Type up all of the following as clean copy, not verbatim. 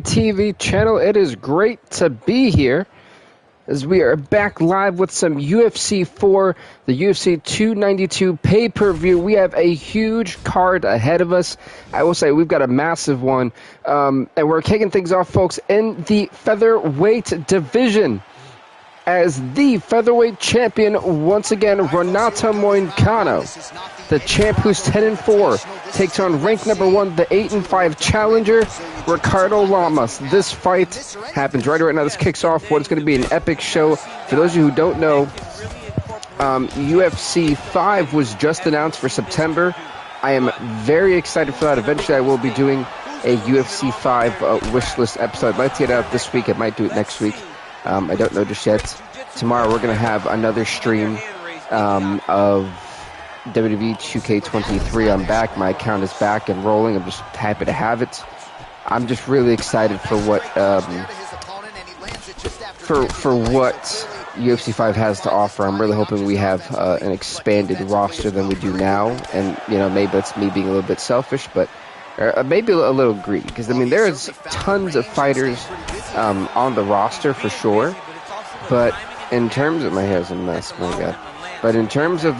TV channel. It is great to be here as we are back live with some UFC 4, the UFC 292 pay-per-view. We have a huge card ahead of us. I will say we've got a massive one, and we're kicking things off, folks, in the featherweight division. As the featherweight champion, once again, Renato Moicano, the champ who's 10-4, takes on rank number 1, the 8-5 challenger, Ricardo Lamas. This fight happens right now. This kicks off what is going to be an epic show. For those of you who don't know, UFC 5 was just announced for September. I am very excited for that. Eventually, I will be doing a UFC 5 wish list episode. I'd like to get out this week. I might do it next week. I don't know just yet. Tomorrow we're going to have another stream of WWE 2K23. I'm back. My account is back and rolling. I'm just happy to have it. I'm just really excited for what for what UFC 5 has to offer. I'm really hoping we have an expanded roster than we do now. And, you know, maybe that's me being a little bit selfish, but maybe a little greedy. Because, I mean, there's tons of fighters on the roster for sure. But in terms of... My hair's a mess, my God. But in terms of...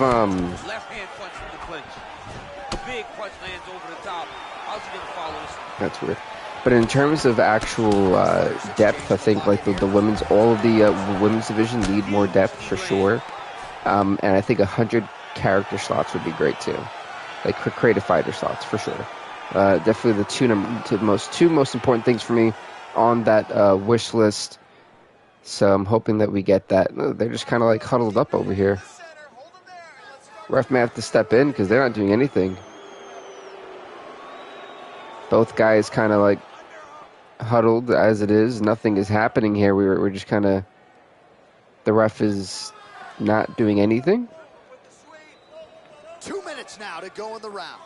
That's weird. But in terms of actual depth, I think like the women's, all of the women's division need more depth for sure. And I think 100 character slots would be great too, like creative fighter slots for sure. Definitely the two most important things for me on that wish list. So I'm hoping that we get that. They're just kind of like huddled up over here. Ref may have to step in because they're not doing anything. Both guys kind of like huddled as it is. Nothing is happening here. We're just kind of... The ref is not doing anything. 2 minutes now to go in the round.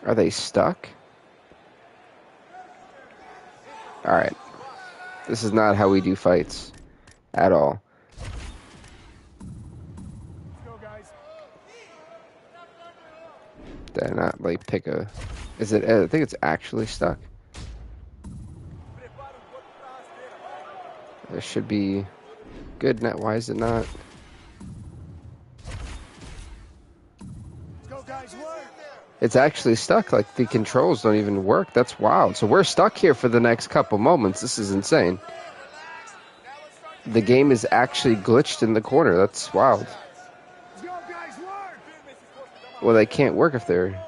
Are they stuck? Alright. This is not how we do fights. At all. Did I not like pick a... Is it? I think it's actually stuck. There should be good net. Why is it not? It's actually stuck. Like the controls don't even work. That's wild. So we're stuck here for the next couple moments. This is insane. The game is actually glitched in the corner. That's wild. Well, they can't work if they're...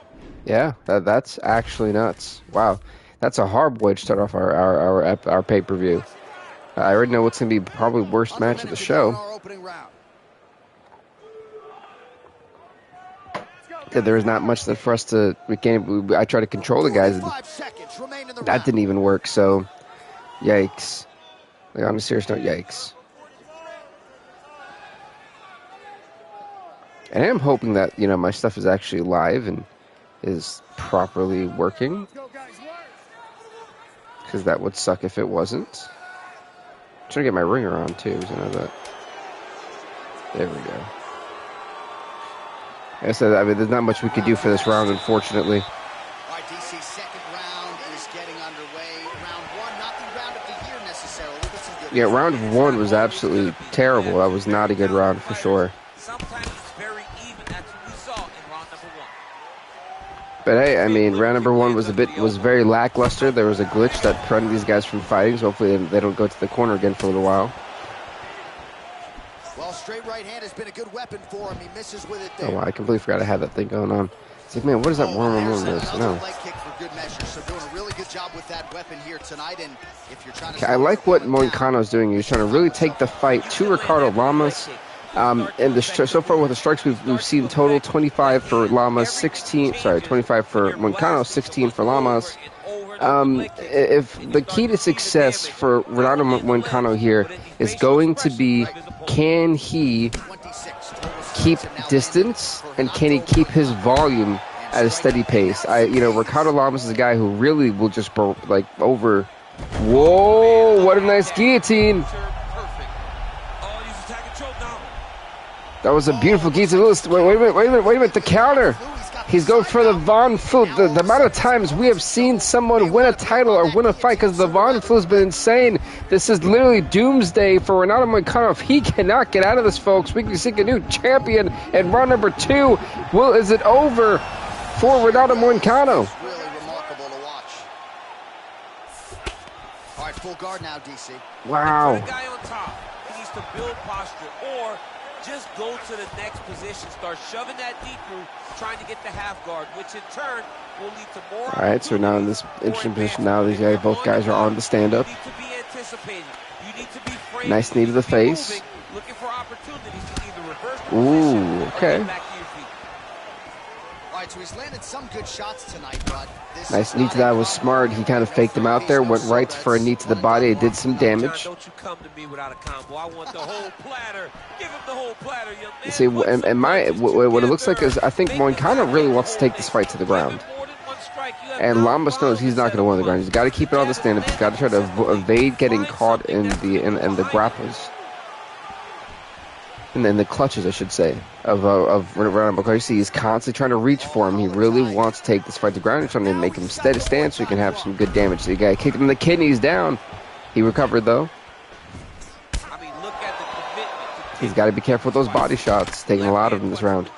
Yeah, that's actually nuts. Wow, that's a horrible way to start off our pay-per-view. I already know what's going to be probably worst match of the show. Yeah, there is not much that for us to... I try to control the guys, and that didn't even work, so... Yikes. Like, on a serious note, yikes. And I am hoping that, you know, my stuff is actually live and is properly working, because that would suck if it wasn't. I'm trying to get my ringer on too, so I know that. There we go. Like I said, I mean, there's not much we could do for this round, unfortunately. All right, DC's second round is getting underway. Round one, not the round of the year necessarily, but some good. Yeah, round one was absolutely terrible. That was not a good round for sure. Sometimes it's very even. That's what we saw in round number one. But hey, I mean, round number one was very lackluster. There was a glitch that prevented these guys from fighting, so hopefully they don't go to the corner again for a little while. Well, straight right hand has been a good weapon for him. He misses with it there. Oh, wow, I completely forgot I had that thing going on. It's like, man, what is that one this? No. Leg kick for good measure. So doing a really good job with that weapon here tonight. And if you're trying to... I like what Moicano's doing. He's trying to really take the fight to Ricardo Lamas. And so far with the strikes we've seen total 25 for Lamas, 25 for Moicano, 16 for Lamas. If the key to success for Renato Moicano here is going to be, can he keep distance and can he keep his volume at a steady pace? Ricardo Lamas is a guy who really will just over. Whoa! What a nice guillotine! That was a beautiful guillotine. Wait a minute, the counter! He's going for the Von Flue. The amount of times we have seen someone win a title or win a fight because the Von Flue has been insane. This is literally doomsday for Renato Moicano. If he cannot get out of this, folks, we can seek a new champion in round number 2. Is it over for Renato Moicano? Really remarkable to watch. All right, full guard now, DC. Wow. The guy on top, he needs to build posture or just go to the next position, start shoving that deep through, trying to get the half guard, which in turn will lead to more. All right, so now in this interesting position, now these guys, both guys are on the stand-up. You need to be anticipating. You need to be framed. Nice knee to the face. Moving, looking for opportunities to either reverse the Ooh, okay. or get back to your feet. All right, so he's landed some good shots tonight, but this Nice knee to that was smart. He kind of faked him out there, went right for a knee to the body. It did some damage. John, don't you come to me without a combo. I want the whole platter. Give him the whole platter, young man. See, what it looks like is I think Moicano really wants to take this fight to the ground. And Lamas knows he's not going to win the ground. He's got to keep it on the stand-up. He's got to try to evade getting caught in the grapples. And then the clutches, I should say, of Renato Moicano. You see, he's constantly trying to reach for him. He really wants to take this fight to the ground. He's trying to make him steady stand so he can have some good damage. The guy kicked him in the kidneys down. He recovered, though. I mean, look at the commitment. He's got to be careful with those body shots. Taking a lot of them this round.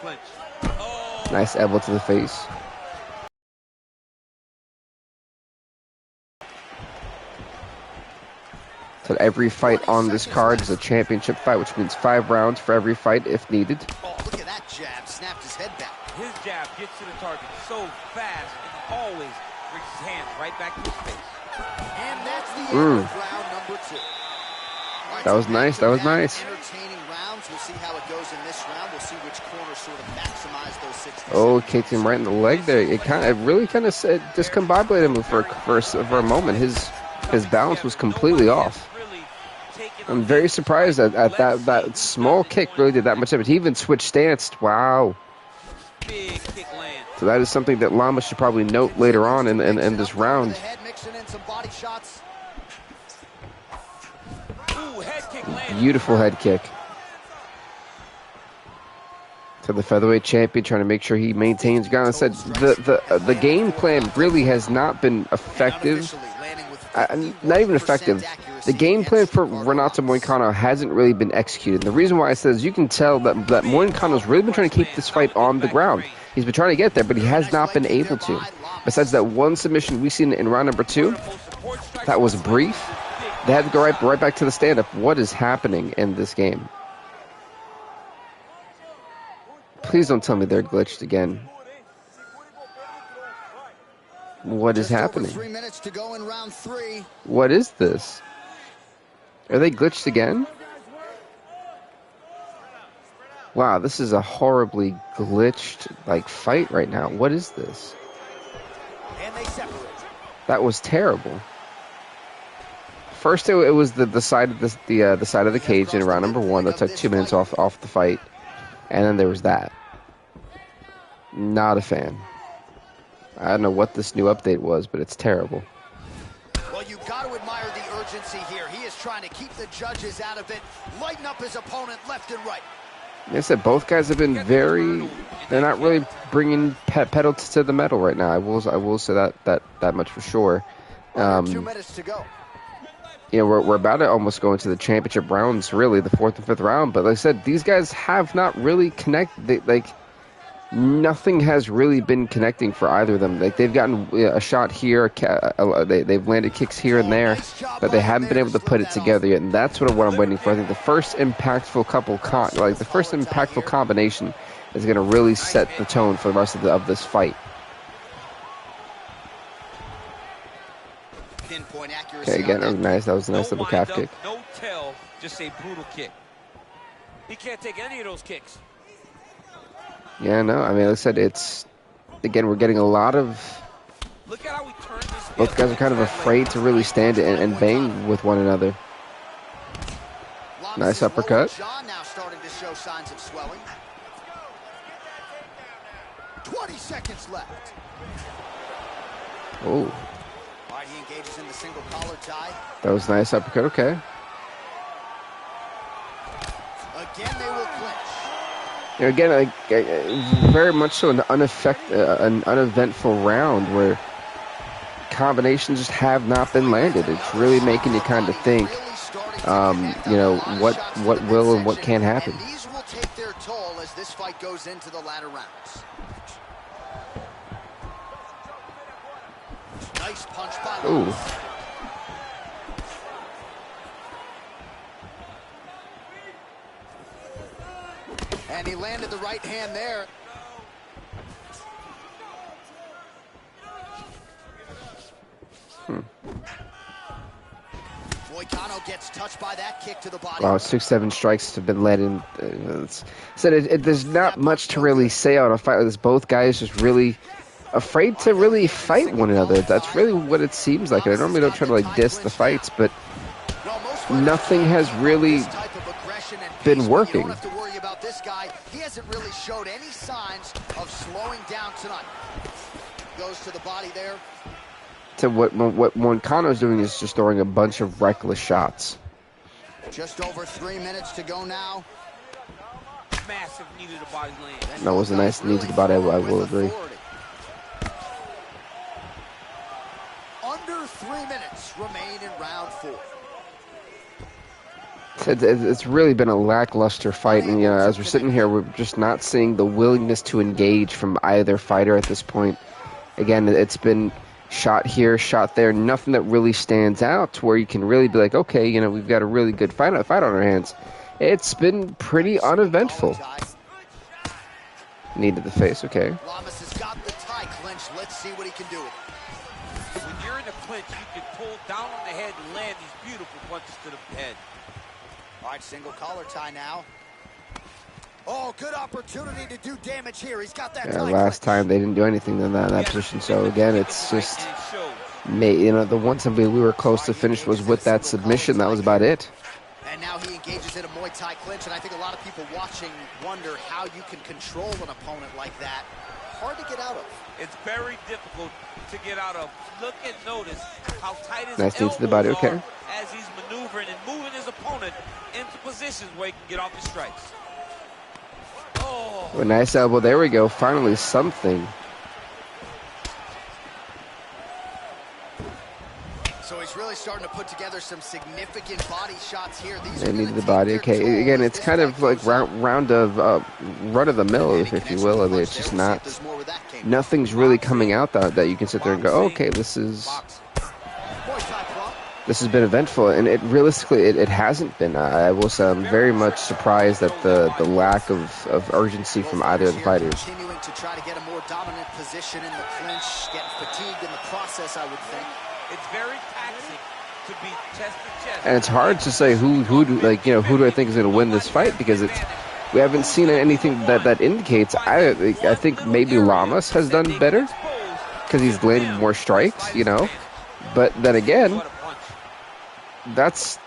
Nice elbow to the face. So every fight on this card is a championship fight, which means 5 rounds for every fight if needed. Oh, look at that jab. Snapped his head back. His jab gets to the target so fast and always brings his hands right back to his face. And that's the end of round number 2. Right, That was nice. That was nice. Entertaining rounds. We'll see how it goes in this round. We'll see which corner sort of maximize those 60 Oh, kicked him right in the leg there. It really kind of discombobulated him for a moment. His balance was completely off. I'm very surprised at that small kick really did that much damage. He even switched stance. Wow. Big kick land. So that is something that Lama should probably note later on in this round. Ooh, head kick land. Beautiful head kick. To the featherweight champion, trying to make sure he maintains ground. I said the game plan really has not been effective. Not even effective. The game plan for Renato Moicano hasn't really been executed. The reason why I said is you can tell that Moicano's really been trying to keep this fight on the ground. He's been trying to get there, but he has not been able to. Besides that one submission we've seen in round number 2, that was brief. They had to go right back to the stand-up. What is happening in this game? Please don't tell me they're glitched again. What is happening? 3 minutes to go in round 3. What is this? Are they glitched again? Wow, this is a horribly glitched fight right now. What is this? And they separate. That was terrible. First, it was the side of the side of the cage in round number 1 that took 2 minutes off the fight, and then there was that. Not a fan. I don't know what this new update was, but it's terrible. Well, you got to admire the urgency here. He is trying to keep the judges out of it, lighten up his opponent left and right. Like I said, both guys have been they're not really bringing pedal to the metal right now. I will say that much for sure. 2 minutes to go. You know, we're about to almost go into the championship rounds, really, the 4th and 5th round. But like I said, these guys have not really connected. Nothing has really been connecting for either of them. They've gotten a shot here, they've landed kicks here and there, but they haven't been able to put it together yet. And that's what I'm waiting for. I think the first impactful combination is going to really set the tone for the rest of this fight. Okay, again, that was nice. That was a nice little calf kick. No tell, just a brutal kick. He can't take any of those kicks. Yeah, no, I mean, like I said, again, we're getting a lot of, Look at how he turned this. both guys are kind of afraid to really stand and bang with one another. Nice uppercut. Jaw now starting to show signs of swelling. 20 seconds left. Oh. All right, he engages in the single collar tie. That was nice uppercut, okay. Again, they will clinch. Again, very much so an uneventful round where combinations just have not been landed. It's really making you kind of think, you know, what will and what can happen. And these will take their toll as this fight goes into the latter rounds. Nice punch by Ooh. And he landed the right hand there. Moicano gets touched by that kick to the body. Wow, 6-7 strikes have been led in. There's not much to really say on a fight like this. Both guys just really afraid to really fight one another. That's really what it seems like. And I normally don't try to like diss the fights, but nothing has really been working. You don't have to worry about this guy. He hasn't really showed any signs of slowing down tonight. Goes to the body there. So what Moicano's doing is just throwing a bunch of reckless shots. Just over 3 minutes to go now. Massive knee to the body land. That was a nice knee to the body, I will agree. Under 3 minutes remain in round 4. It's really been a lackluster fight, and you know, as we're sitting here, we're just not seeing the willingness to engage from either fighter at this point. Again, it's been shot here, shot there, nothing that really stands out to where you can really be like, okay, you know, we've got a really good fight on our hands. It's been pretty uneventful. Knee to the face, okay. Lamas has got the tie clinch. Let's see what he can do with it. When you're in a clinch, you can pull down on the head and land these beautiful punches to the head. All right, single collar tie now. Oh, good opportunity to do damage here. He's got that tie last time they didn't do anything in that position. So again, it's just, you know, the one somebody we were close to finish was with that submission. That was about it. And now he engages in a Muay Thai clinch, and I think a lot of people watching wonder how you can control an opponent like that. Hard to get out of. It's very difficult to get out of. Look and notice how tight his nice knee to the body, okay. As he's maneuvering and moving his opponent into positions where he can get off the strikes. Oh. A nice elbow. There we go. Finally something. So he's really starting to put together some significant body shots here. These they needed the body. Okay, again, it's kind of like run of the mill, if you will. I mean, it's just not. Nothing's really coming out that you can sit there and go, okay, this has been eventful, and it realistically it hasn't been. I will say I'm very much surprised at the lack of urgency from either of the fighters. Continuing to try to get a more dominant position in the clinch, getting fatigued in the process, I would think. It's very taxing to be chest to chest. And it's hard to say who do I think is going to win this fight, because we haven't seen anything that indicates. I think maybe Lamas has done better because he's landed more strikes, you know. But then again, that's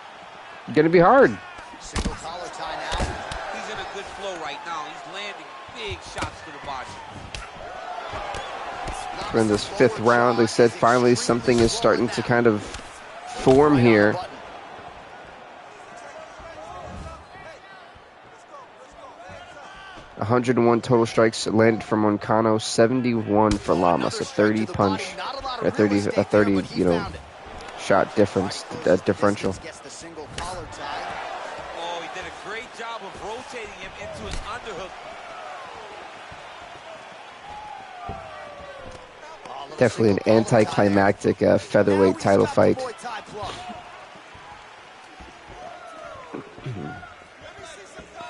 going to be hard. Single collar tie now. He's in a good flow right now. He's landing big shots to the body. We're in this 5th round. They said finally something is starting to kind of form here. 101 total strikes landed from Moicano, 71 for Lamas, a 30 punch, a 30 you know, shot differential. Gets the single collar tie. Oh, he did a great job of rotating him into his underhook. Definitely an anticlimactic featherweight title fight.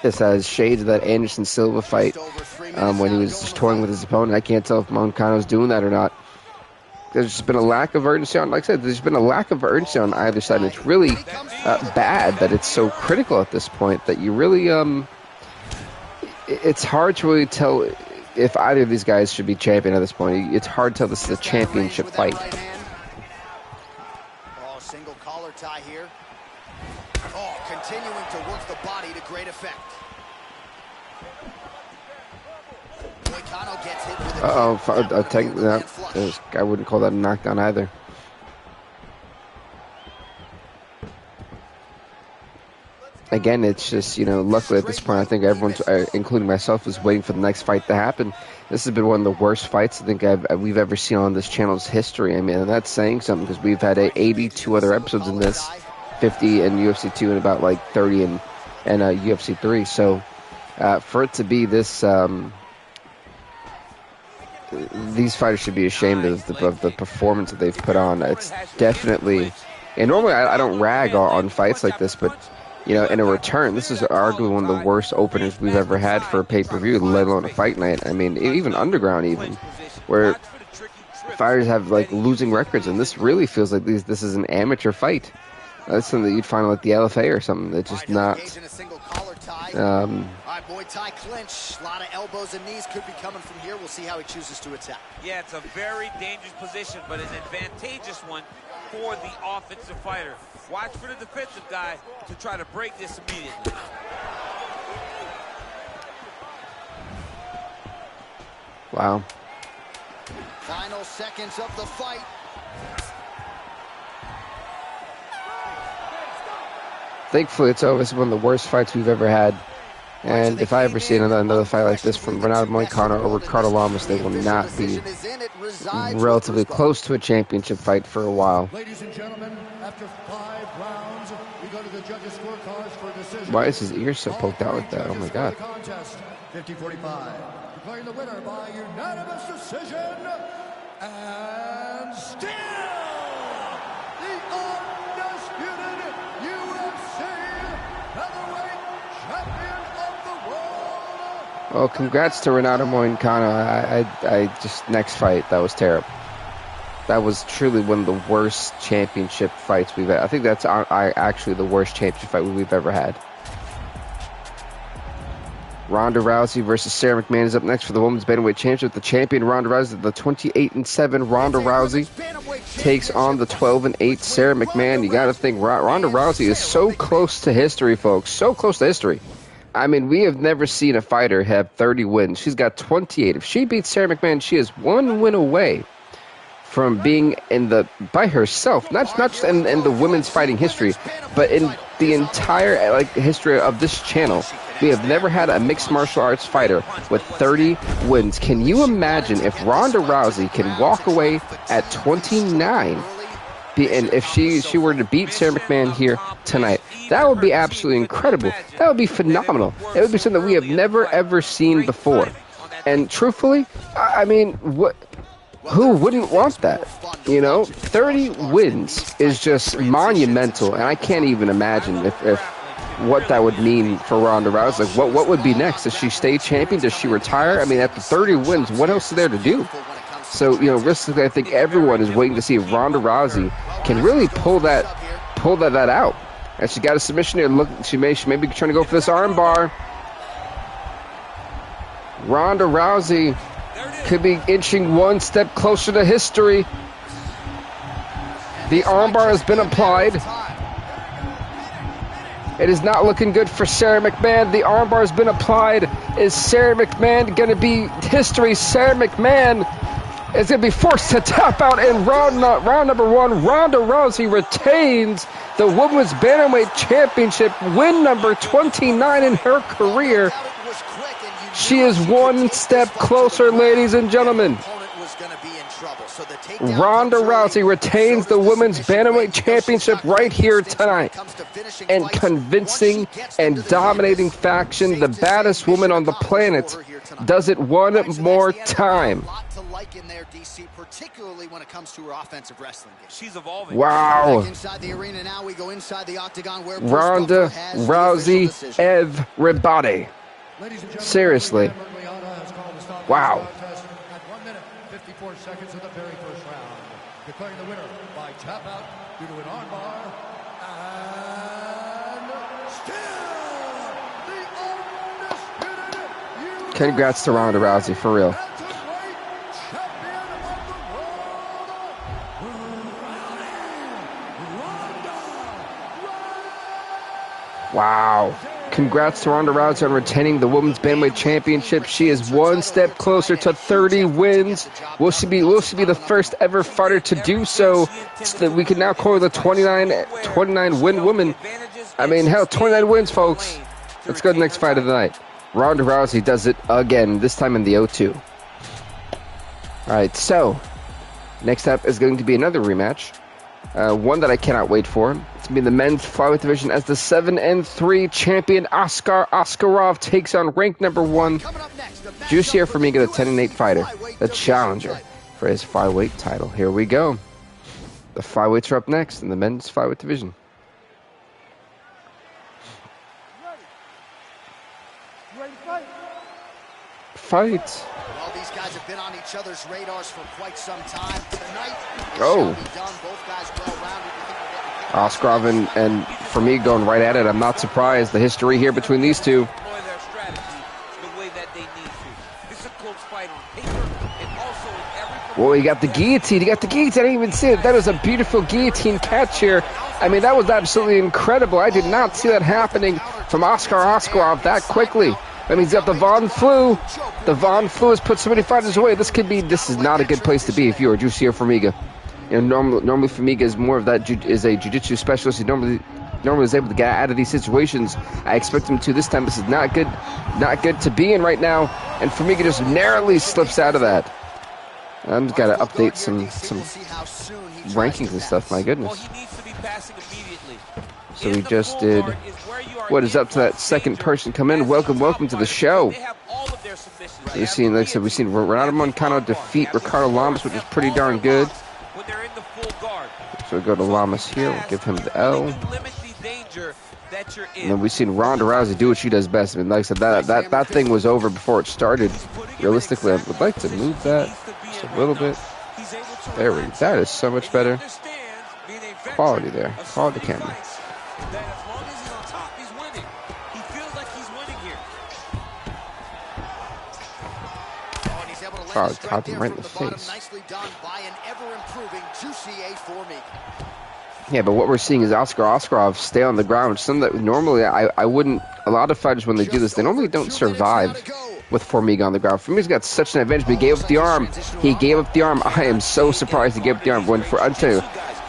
This has shades of that Anderson Silva fight when he was just toying with his opponent. I can't tell if Moicano's doing that or not. There's just been a lack of urgency on, like I said, there's been a lack of urgency on either side. And it's really bad that it's so critical at this point that you really, it's hard to really tell if either of these guys should be champion at this point. It's hard to tell this is a championship fight. Oh, single collar tie here. Oh, continuing to work the body to great effect. Moicano gets hit with a I wouldn't call that a knockdown either. again, it's just, you know, luckily at this point, I think everyone's, including myself, is waiting for the next fight to happen. This has been one of the worst fights I think we've ever seen on this channel's history. I mean, and that's saying something because we've had 82 other episodes in this, 50 in UFC 2 and about like 30 in UFC 3. So for it to be this, these fighters should be ashamed of the performance that they've put on. It's definitely, and normally I don't rag on fights like this, but you know, in a return, this is arguably one of the worst openers we've ever had for a pay-per-view, let alone a fight night. I mean, even Underground, even, where fighters have like losing records, and this really feels like this is an amateur fight. That's something that you'd find like the LFA or something. That's just not. Muay Thai clinch, a lot of elbows and knees could be coming from here. We'll see how he chooses to attack. Yeah, it's a very dangerous position, but an advantageous one for the offensive fighter. Watch for the defensive guy to try to break this immediately. Wow. Final seconds of the fight. Thankfully, it's over. This is one of the worst fights we've ever had. And if I ever see another fight like this from Renato Moicano or Ricardo Lamas, they will not be relatively close to a championship fight for a while. Ladies and gentlemen, after 5 rounds, we go to the judges' scorecards for decision. Why is his ear so poked out like that? Oh my God. 50-45. Declaring the winner by unanimous decision, and still the undisputed UFC featherweight champion of the world. Well, congrats to Renato Moicano. I just, next fight, that was terrible. That was truly one of the worst championship fights we've had. I think that's actually the worst championship fight we've ever had. Ronda Rousey versus Sarah McMahon is up next for the Women's Bantamweight Championship. The champion, Ronda Rousey, the 28-7 Ronda Rousey, takes on the 12-8 Sarah McMahon. You got to think Ronda Rousey is so close to history, folks. So close to history. I mean, we have never seen a fighter have 30 wins. She's got 28. If she beats Sarah McMahon, she is 1 win away from being by herself, not just in the women's fighting history, but in the entire history of this channel. We have never had a mixed martial arts fighter with 30 wins. Can you imagine if Ronda Rousey can walk away at 29, and if she were to beat Sarah McMahon here tonight? That would be absolutely incredible. That would be phenomenal. It would be something we have never ever seen before. And truthfully, I mean, who wouldn't want that? You know, 30 wins is just monumental, and I can't even imagine if what that would mean for Ronda Rousey. Like, what would be next? Does she stay champion? Does she retire? I mean, after 30 wins, what else is there to do? So, you know, realistically, I think everyone is waiting to see if Ronda Rousey can really pull that out. And she got a submission here. Look, she may be trying to go for this armbar. Ronda Rousey could be inching 1 step closer to history. The armbar has been applied. It is not looking good for Sarah McMahon. The armbar has been applied. Is Sarah McMahon going to be history? Sarah McMahon is going to be forced to tap out in round number 1. Ronda Rousey retains the Women's Bantamweight Championship, win number 29 in her career. She is 1 step closer, ladies and gentlemen. Ronda Rousey retains the Women's Bantamweight Championship right here tonight. And convincing and dominating faction, the baddest woman on the planet, does it one more time. Wow. Ronda Rousey, everybody. Seriously. Wow. 54 seconds of the very first round. Declaring the winner by tap out due to an armbar. And still the undisputed Congrats to Ronda Rousey, for real. Wow. Congrats to Ronda Rousey on retaining the Women's Bantamweight Championship. She is 1 step closer to 30 wins. Will she be the first ever fighter to do so? We can now call her the 29 win woman. I mean, hell, 29 wins, folks. Let's go to the next fight of the night. Ronda Rousey does it again, this time in the O2. Alright, so, next up is going to be another rematch. One that I cannot wait for. It's going to be the men's flyweight division as the 7-3 champion Askar Askarov takes on ranked number 1 Jussier Formiga, the 10-8 fighter, the challenger for his flyweight title. Here we go. The flyweights are up next in the men's flyweight division. Fight. Well, these guys have been on each other's radars for quite some time. Tonight, oh. Askarov and Formiga going right at it. I'm not surprised. The history here between these two. Well, he got the guillotine. He got the guillotine. I didn't even see it. That was a beautiful guillotine catch here. I mean, that was absolutely incredible. I did not see that happening from Askar Askarov that quickly. I mean, he's got the Von Flu. The Von Flu has put so many fighters away. This is not a good place to be if you're a Jussier Formiga. You know, normally Formiga is more of that, is a jiu-jitsu specialist. He normally is able to get out of these situations. I expect him to this time. This is not good to be in right now. And Formiga just narrowly slips out of that. I'm just got to update some rankings and stuff. My goodness. So we just did. What is up to that second person come in? Welcome to the show. We've seen, like I said, we've seen Renato Moncano defeat Ricardo Lamas, which is pretty darn good. So we go to Lamas here. We'll give him the L. And then we've seen Ronda Rousey do what she does best. I mean, like I said, that thing was over before it started. Realistically, I would like to move that just a little bit. There we go. That is so much better. Quality there. Quality camera. Oh, caught him right in the face. Yeah, but what we're seeing is Askar Askarov stay on the ground, which is something that normally I wouldn't. A lot of fighters, when they do this, they normally don't survive with Formiga on the ground. Formiga's got such an advantage, but he gave up the arm. He gave up the arm. I am so surprised he gave up the arm. I'll tell you,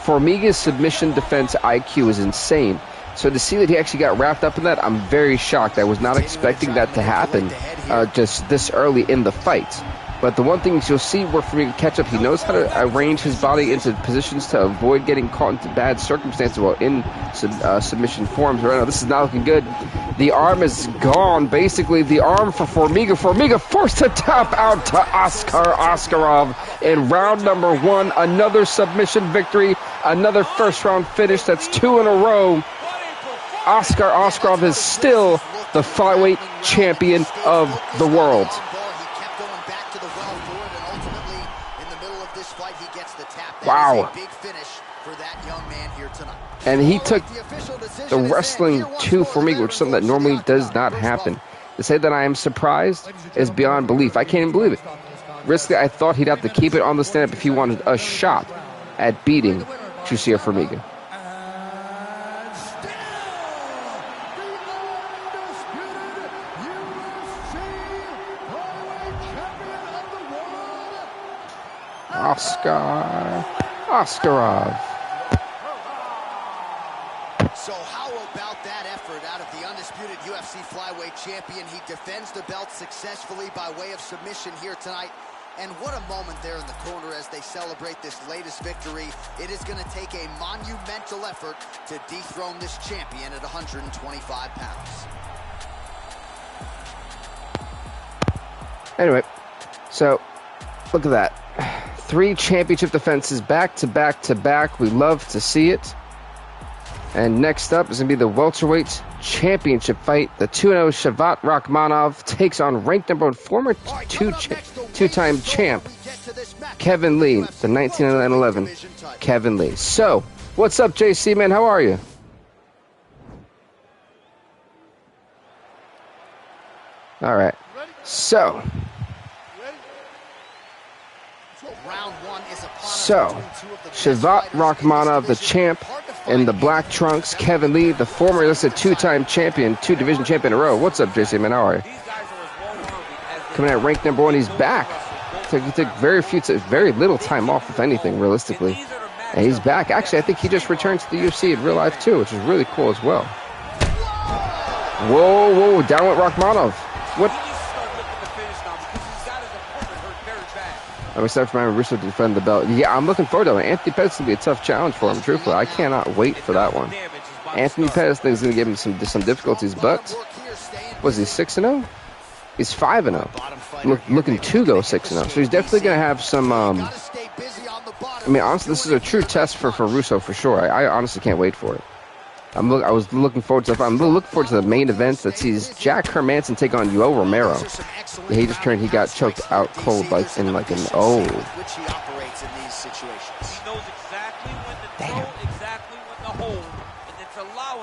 Formiga's submission defense IQ is insane. So to see that he actually got wrapped up in that, I'm very shocked. I was not expecting that to happen just this early in the fight. But the one thing you'll see where Formiga catch up, he knows how to arrange his body into positions to avoid getting caught into bad circumstances while in submission forms. Right now, this is not looking good. The arm is gone. Basically, the arm for Formiga. Formiga forced to tap out to Askar Askarov in round number 1. Another submission victory. Another first-round finish. That's 2 in a row. Askar Askarov is still the flyweight champion of the world. Wow. And he took the wrestling to Formiga, which is something that normally does not happen. To say that I am surprised is beyond belief. I can't even believe it. Risky, I thought he'd have to keep it on the stand-up if he wanted a shot at beating Jussier Formiga. Askar Askarov. So how about that effort out of the undisputed UFC flyweight champion? He defends the belt successfully by way of submission here tonight. And what a moment there in the corner as they celebrate this latest victory. It is going to take a monumental effort to dethrone this champion at 125 pounds. Anyway, so look at that. 3 championship defenses back to back to back. We love to see it. And next up is going to be the welterweight championship fight. The 2-0 Shavkat Rakhmonov takes on ranked number 1 former two-time champ Kevin Lee, the 1911 Kevin Lee. So, what's up, JC, man? How are you? All right. So, Shavkat Rakhmonov, the champ, in the black trunks. Kevin Lee, the former, let's say, two-time champion, 2 division champion in a row. What's up, JC, man? How are you? Coming at rank number 1, he's back. He took very little time off, if anything, realistically. And he's back. Actually, I think he just returned to the UFC in real life, too, which is really cool as well. Whoa, whoa, down with Rakhmonov. What? I'm excited for Russo to defend the belt. Yeah, I'm looking forward to it. Anthony Pettis is going to be a tough challenge for him, truthfully. I cannot wait for that one. Anthony Pettis thinks he's going to give him some difficulties, but was he 6-0? He's 5-0. Looking to go 6-0. So he's definitely going to have some. I mean, honestly, this is a true test for Russo for sure. I honestly can't wait for it. I was looking forward to. I'm looking forward to the main event that sees Jack Hermansson take on Yoel Romero. Yeah, he just turned. He got choked out cold like in an oh. Damn.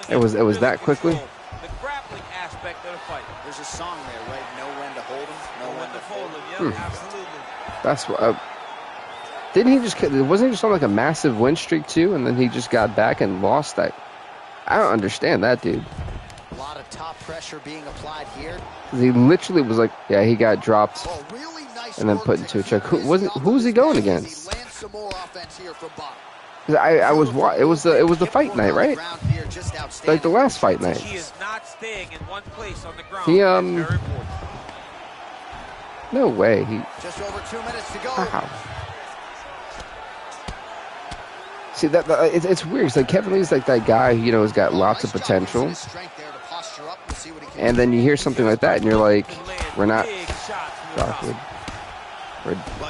It was that quickly. The grappling aspect of the fight. There's a song there, right? Know when to hold him, know when to fold him. Yep, absolutely. That's what. Didn't he just? Wasn't he just on like a massive win streak too? And then he just got back and lost that. I don't understand that, dude. A lot of top pressure being applied here. He literally was like, yeah, he got dropped really nice and then put into a choke. Who was he going against? I was it was the fight night, right? Like the last fight night. He is not staying in one place on the ground. He no way. He just over 2 minutes to go. Wow. See that it's weird. It's like Kevin Lee's like that guy, you know, has got lots of potential, and then you hear something like that, and you're like, we're not.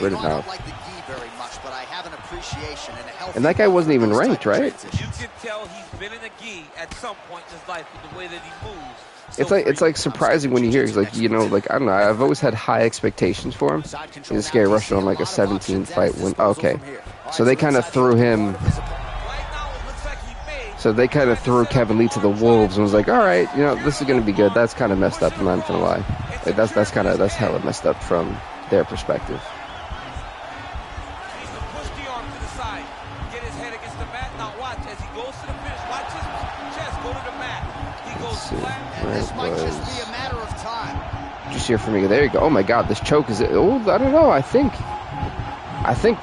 We're not. And that guy wasn't even ranked, right? You can tell he's been in a gi at some point in his life with the way that he moves. It's like surprising when you hear he's like, you know, like I don't know. I've always had high expectations for him. He's a scary Russian on like a 17 fight win. Okay. So they kind of threw him. So they kind of threw Kevin Lee to the wolves and was like, all right, you know, this is going to be good. That's kind of messed up. I'm not going to lie. Like, that's hella messed up from their perspective. He's going to push the arm to the side, get his head against the mat. Now watch as he goes to the finish. Watch his chest go to the mat. He goes flat. And this might just be a matter of time. Just hear from me. There you go. Oh my God, this choke is. Oh, I don't know. I think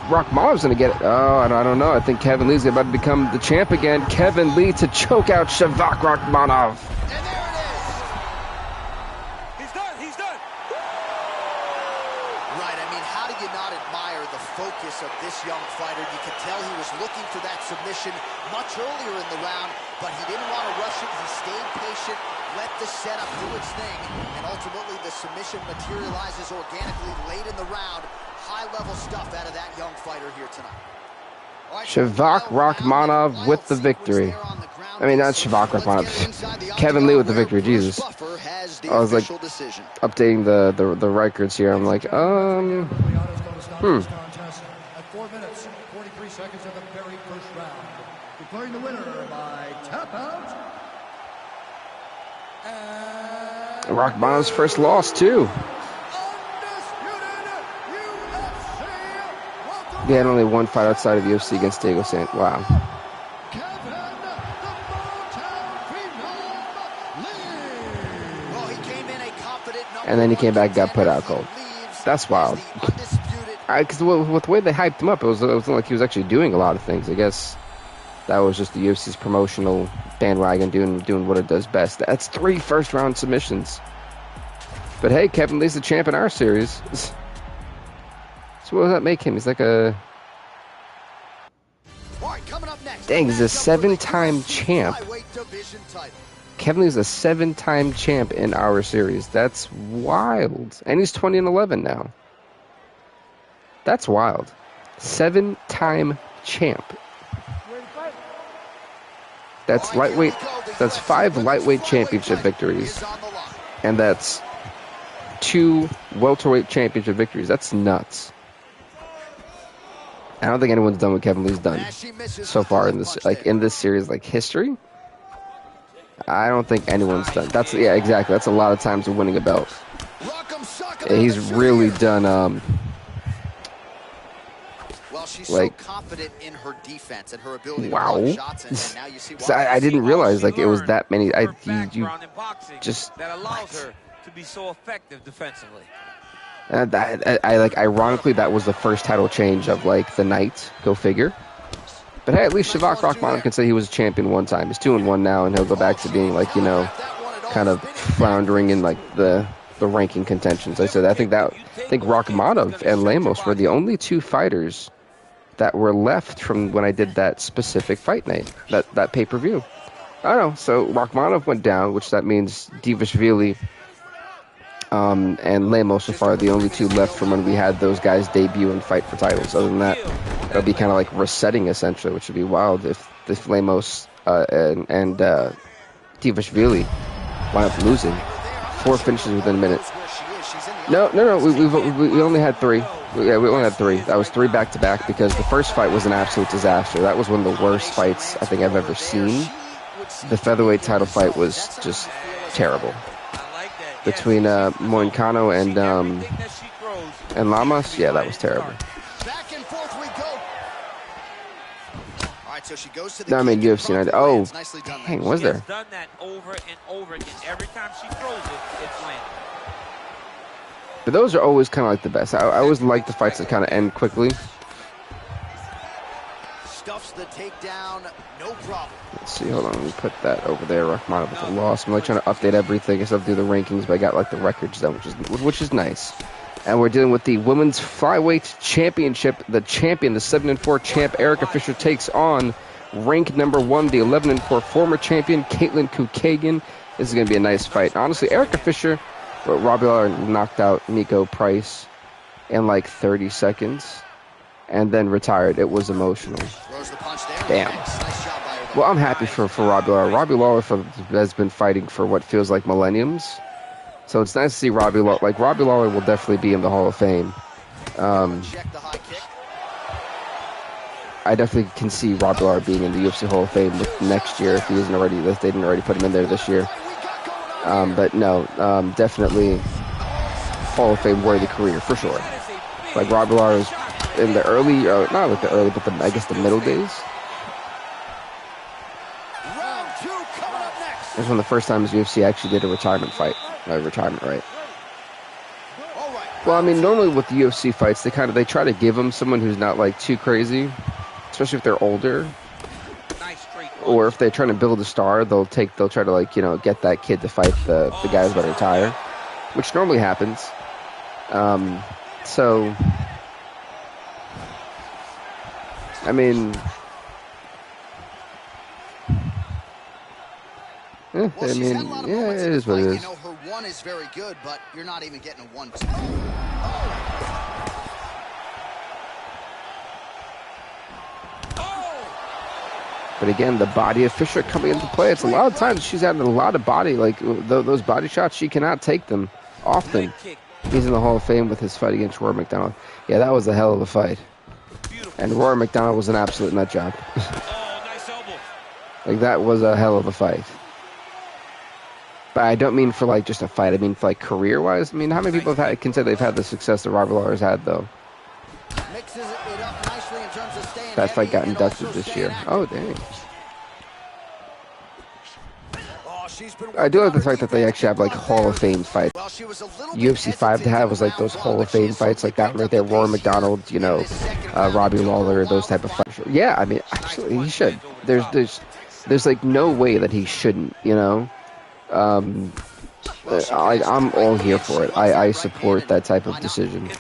Rakhmonov's going to get it. Oh, I don't know. I think Kevin Lee's about to become the champ again. Kevin Lee to choke out Shavak Rakhmonov. And there it is. He's done. He's done. Right. I mean, how do you not admire the focus of this young fighter? You could tell he was looking for that submission much earlier in the round, but he didn't want to rush it. He stayed patient, let the setup do its thing, and ultimately the submission materializes organically late in the round. High-level stuff out of that young fighter here tonight. Right, Shavak Rakhmonov with the victory. I mean, not Shavak Rakhmonov. Kevin Lee with the victory. Jesus. I was like updating the records here. I'm like, At 4 minutes, 43 seconds of the very first round. Declaring the winner by tap out. Rakhmonov's first loss too. He had only one fight outside of UFC against Diego Santos. Wow. And then he came back and got put out cold. That's wild. Because with the way they hyped him up, it was like he was actually doing a lot of things. I guess that was just the UFC's promotional bandwagon doing what it does best. That's 3 first-round submissions. But hey, Kevin Lee's the champ in our series. So what does that make him? He's like a... Dang, he's a 7-time champ. Kevin Lee's a 7-time champ in our series. That's wild. And he's 20-11 now. That's wild. 7-time champ. That's lightweight. That's 5 lightweight championship victories. And that's 2 welterweight championship victories. That's nuts. I don't think anyone's done what Kevin Lee's done so far in this series, like history. I don't think anyone's done. Yeah, exactly. That's a lot of times of winning a belt. Yeah, he's really done. Well, she's so confident in her defense and her ability to wow. shots, and now you see why. I didn't realize like it was that many. You just that allows her to be so effective defensively. Ironically, that was the first title change of like the night. Go figure. But hey, at least Shavak Rakhmonov can say he was a champion one time. He's 2-1 now, and he'll go back to being like, you know, kind of floundering in like the ranking contentions. I said I think Rakhmonov and Lemos were the only two fighters that were left from when I did that specific fight night, that pay-per-view. I don't know. So Rakhmonov went down, which that means Divashvili and Lemos so far are the only two left from when we had those guys debut and fight for titles. Other than that, it'll be kind of like resetting essentially, which would be wild if Lemos and Divashvili wind up losing. 4 finishes within a minute. No. We only had 3. We only had 3. That was 3 back-to-back because the first fight was an absolute disaster. That was one of the worst fights I think I've ever seen. The featherweight title fight was just terrible. Between Moicano and Lamas, yeah, that was terrible. So she goes to the No, I mean UFC 90. Oh, dang, was there? Done that over and over again. Every time she throws it, it's landed. But those are always kind of like the best. I always like the fights that kind of end quickly. Stuffs the takedown, no problem. Let's see, hold on, let me put that over there. Rahmanov with a loss. I'm like trying to update everything. I guess I'll do the rankings, but I got like the records done, which is nice. And we're dealing with the women's flyweight championship. The champion, the 7-4 champ, Erica Fisher, takes on rank number 1, the 11-4 former champion, Caitlin Kukagan. This is going to be a nice fight. Honestly, Erica Fisher, Robbie Lawler knocked out Nico Price in like 30 seconds and then retired. It was emotional. Damn. Well, I'm happy for Robbie Lawler. Robbie Lawler has been fighting for what feels like millenniums. So it's nice to see Robbie Lawler. Like, Robbie Lawler will definitely be in the Hall of Fame. I definitely can see Robbie Lawler being in the UFC Hall of Fame next year if he isn't already. If they didn't already put him in there this year. But no, definitely Hall of Fame worthy career for sure. Like Robbie Lawler is in the early, not like the early, but I guess the middle days. It was one of the first times UFC actually did a retirement fight. Retirement, right? Well, I mean, normally with the UFC fights, they try to give them someone who's not like too crazy, especially if they're older, or if they're trying to build a star, they'll try to like get that kid to fight the guy who's about to retire, which normally happens. So, I mean. Yeah, Well, I mean, yeah, it is what it is. Her 1 is very good, but you're not even getting a 1-2. But again, the body of Fisher coming into play. It's a lot of times she's had a lot of body, like those body shots. She cannot take them often. He's in the Hall of Fame with his fight against Rory McDonald. Yeah, that was a hell of a fight. And Rory McDonald was an absolute nut job. Like, that was a hell of a fight. But I don't mean for like just a fight. I mean for like career-wise. I mean, how many people can say they've had the success that Robbie Lawler's had, though? That fight got inducted this year. Oh, dang. I do like the fact that they actually have like Hall of Fame fights. UFC 5 to have was like those Hall of Fame fights, like that right there. Rory McDonald, Robbie Lawler, those type of fights. Yeah, I mean, actually, he should. There's like no way that he shouldn't. I'm all here for it. I support that type of decision.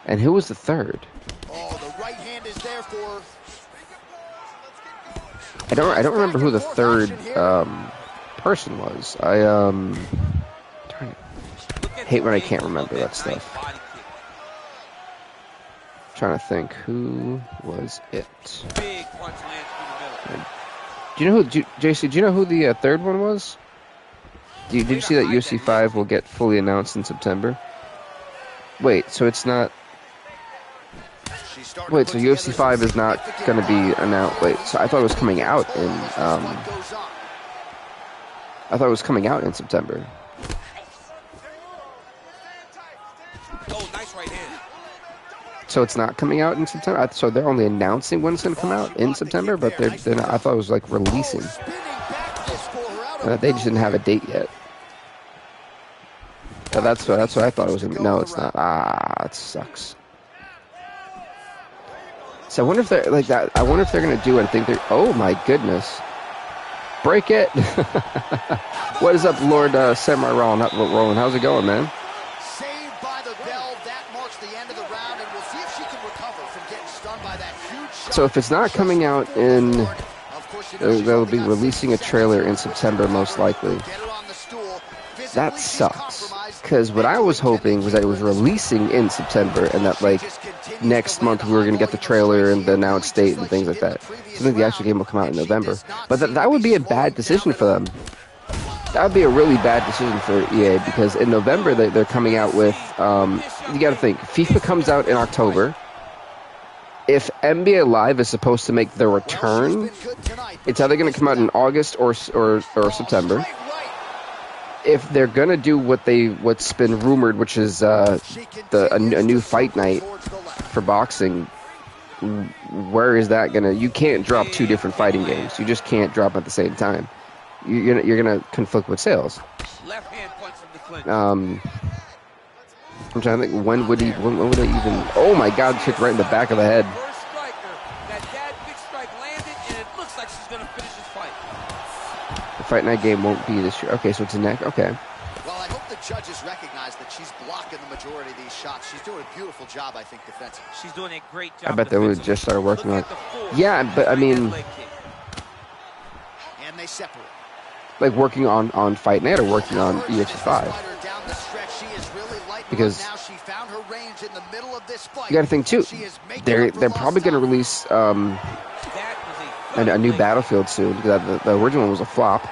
And who was the third? Oh, the right hand is there for. I don't remember who the third person was. I hate when I can't remember that stuff. I'm trying to think, who was it? Do you know who, JC? Do you know who the third one was? Did you see that UFC 5 will get fully announced in September? Wait, so it's not. Wait, so UFC 5 is not going to be announced. Wait, so I thought it was coming out in. I thought it was coming out in September. So it's not coming out in September. So they're only announcing when it's going to come out in September, but they're not, I thought it was like releasing. They just didn't have a date yet. But that's what I thought it was. No, it's not. It sucks. So I wonder if they're like that. I wonder if they're going to do it. I think they're. Oh my goodness. Break it. What is up, Lord Samurai Roland? How's it going, man? Saved by the bell. That marks the end of the round, and we'll see if she can recover from getting stunned by that huge shot. So if it's not coming out in, they'll be releasing a trailer in September, most likely. That sucks. Because what I was hoping was that it was releasing in September, and that like next month we were going to get the trailer and the announced date and things like that. So I think the actual game will come out in November. But that would be a bad decision for them. That would be a really bad decision for EA, because in November they're coming out with, you got to think, FIFA comes out in October. If NBA Live is supposed to make their return, it's either going to come out in August or September. If they're going to do what's been rumored, which is a new fight night for boxing, where is that going to... You can't drop two different fighting games. You just can't drop at the same time. You're gonna conflict with sales. I'm trying to think, when would they even... Oh my God, kicked right in the back of the head. The Fight Night game won't be this year. Okay, so it's a neck. Okay. Well, I hope the judges recognize that she's blocking the majority of these shots. She's doing a beautiful job, I think, defensively. She's doing a great job. I bet they would just start working on it. Yeah, but I mean... And they separate. Like working on Fight Night or working on UFC 5. Because you got to think too, they're probably going to release a new Battlefield soon, because the original one was a flop,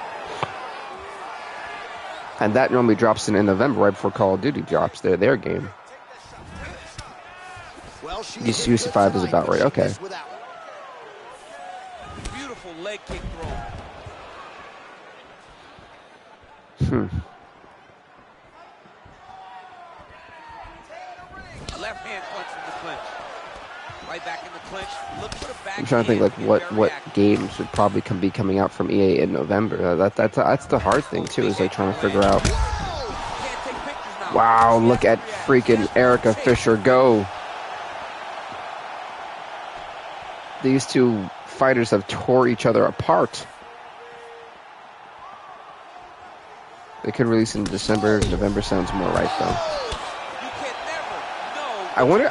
and that normally drops in November, right before Call of Duty drops their game. UFC 5 is about right. Okay. Beautiful leg kick throw. Left hand punch from the clinch. Right back in the clinch. Look for the back. I'm trying to think like what games would probably be coming out from EA in November. That's the hard thing too, is like trying to figure out. Wow, look at freaking Erica Fisher go. These two fighters have tore each other apart. They could release in December. November sounds more right, though. I wonder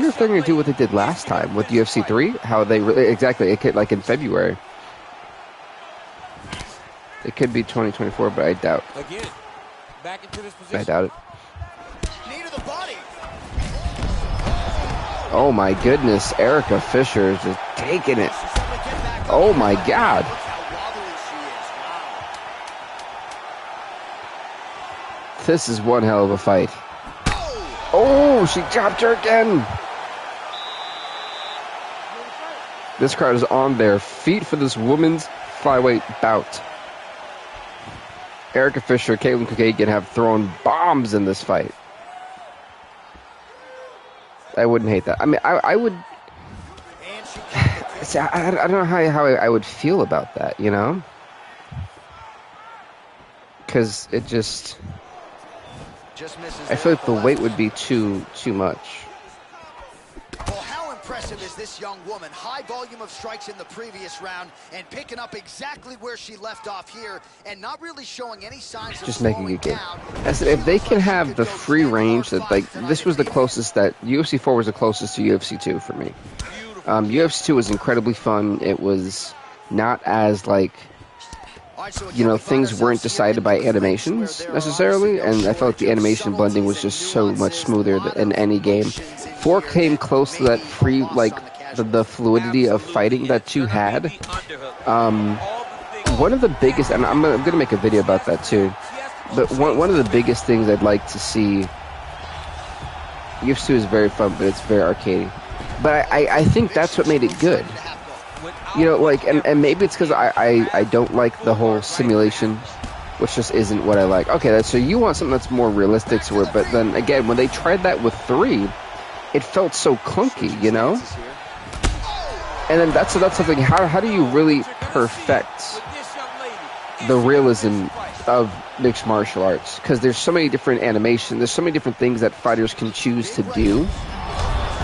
if they're going to do what they did last time with UFC 3. How they exactly? It could, like in February. It could be 2024, but I doubt. Again, back into this position. I doubt it. Knee to the body. Oh my goodness, Erica Fisher is just taking it. Oh my God. This is one hell of a fight. Oh, she chopped her again. This crowd is on their feet for this women's flyweight bout. Erica Fisher, Caitlin Kagan have thrown bombs in this fight. I wouldn't hate that. I mean, I would... I don't know how I would feel about that, you know? Because it just... I feel like the weight would be too much. Well, how impressive is this young woman? High volume of strikes in the previous round and picking up exactly where she left off here and not really showing any signs of just making a game. I said, if they can have the free range that, like, this was the closest that UFC 4 was the closest to UFC 2 for me. UFC 2 was incredibly fun. It was not as like, you know, things weren't decided by animations necessarily, and I felt like the animation blending was just so much smoother than any game. 4 came close to that free, like, the fluidity of fighting that 2 had. One of the biggest, and I'm gonna make a video about that too, but one of the biggest things I'd like to see, UFC 2 is very fun, but it's very arcadey. But I think that's what made it good. You know, like, and maybe it's because I don't like the whole simulation, which just isn't what I like. Okay, so you want something that's more realistic, but then again, when they tried that with 3, it felt so clunky, you know? And then that's something, how do you really perfect the realism of mixed martial arts? Because there's so many different animations, there's so many different things that fighters can choose to do,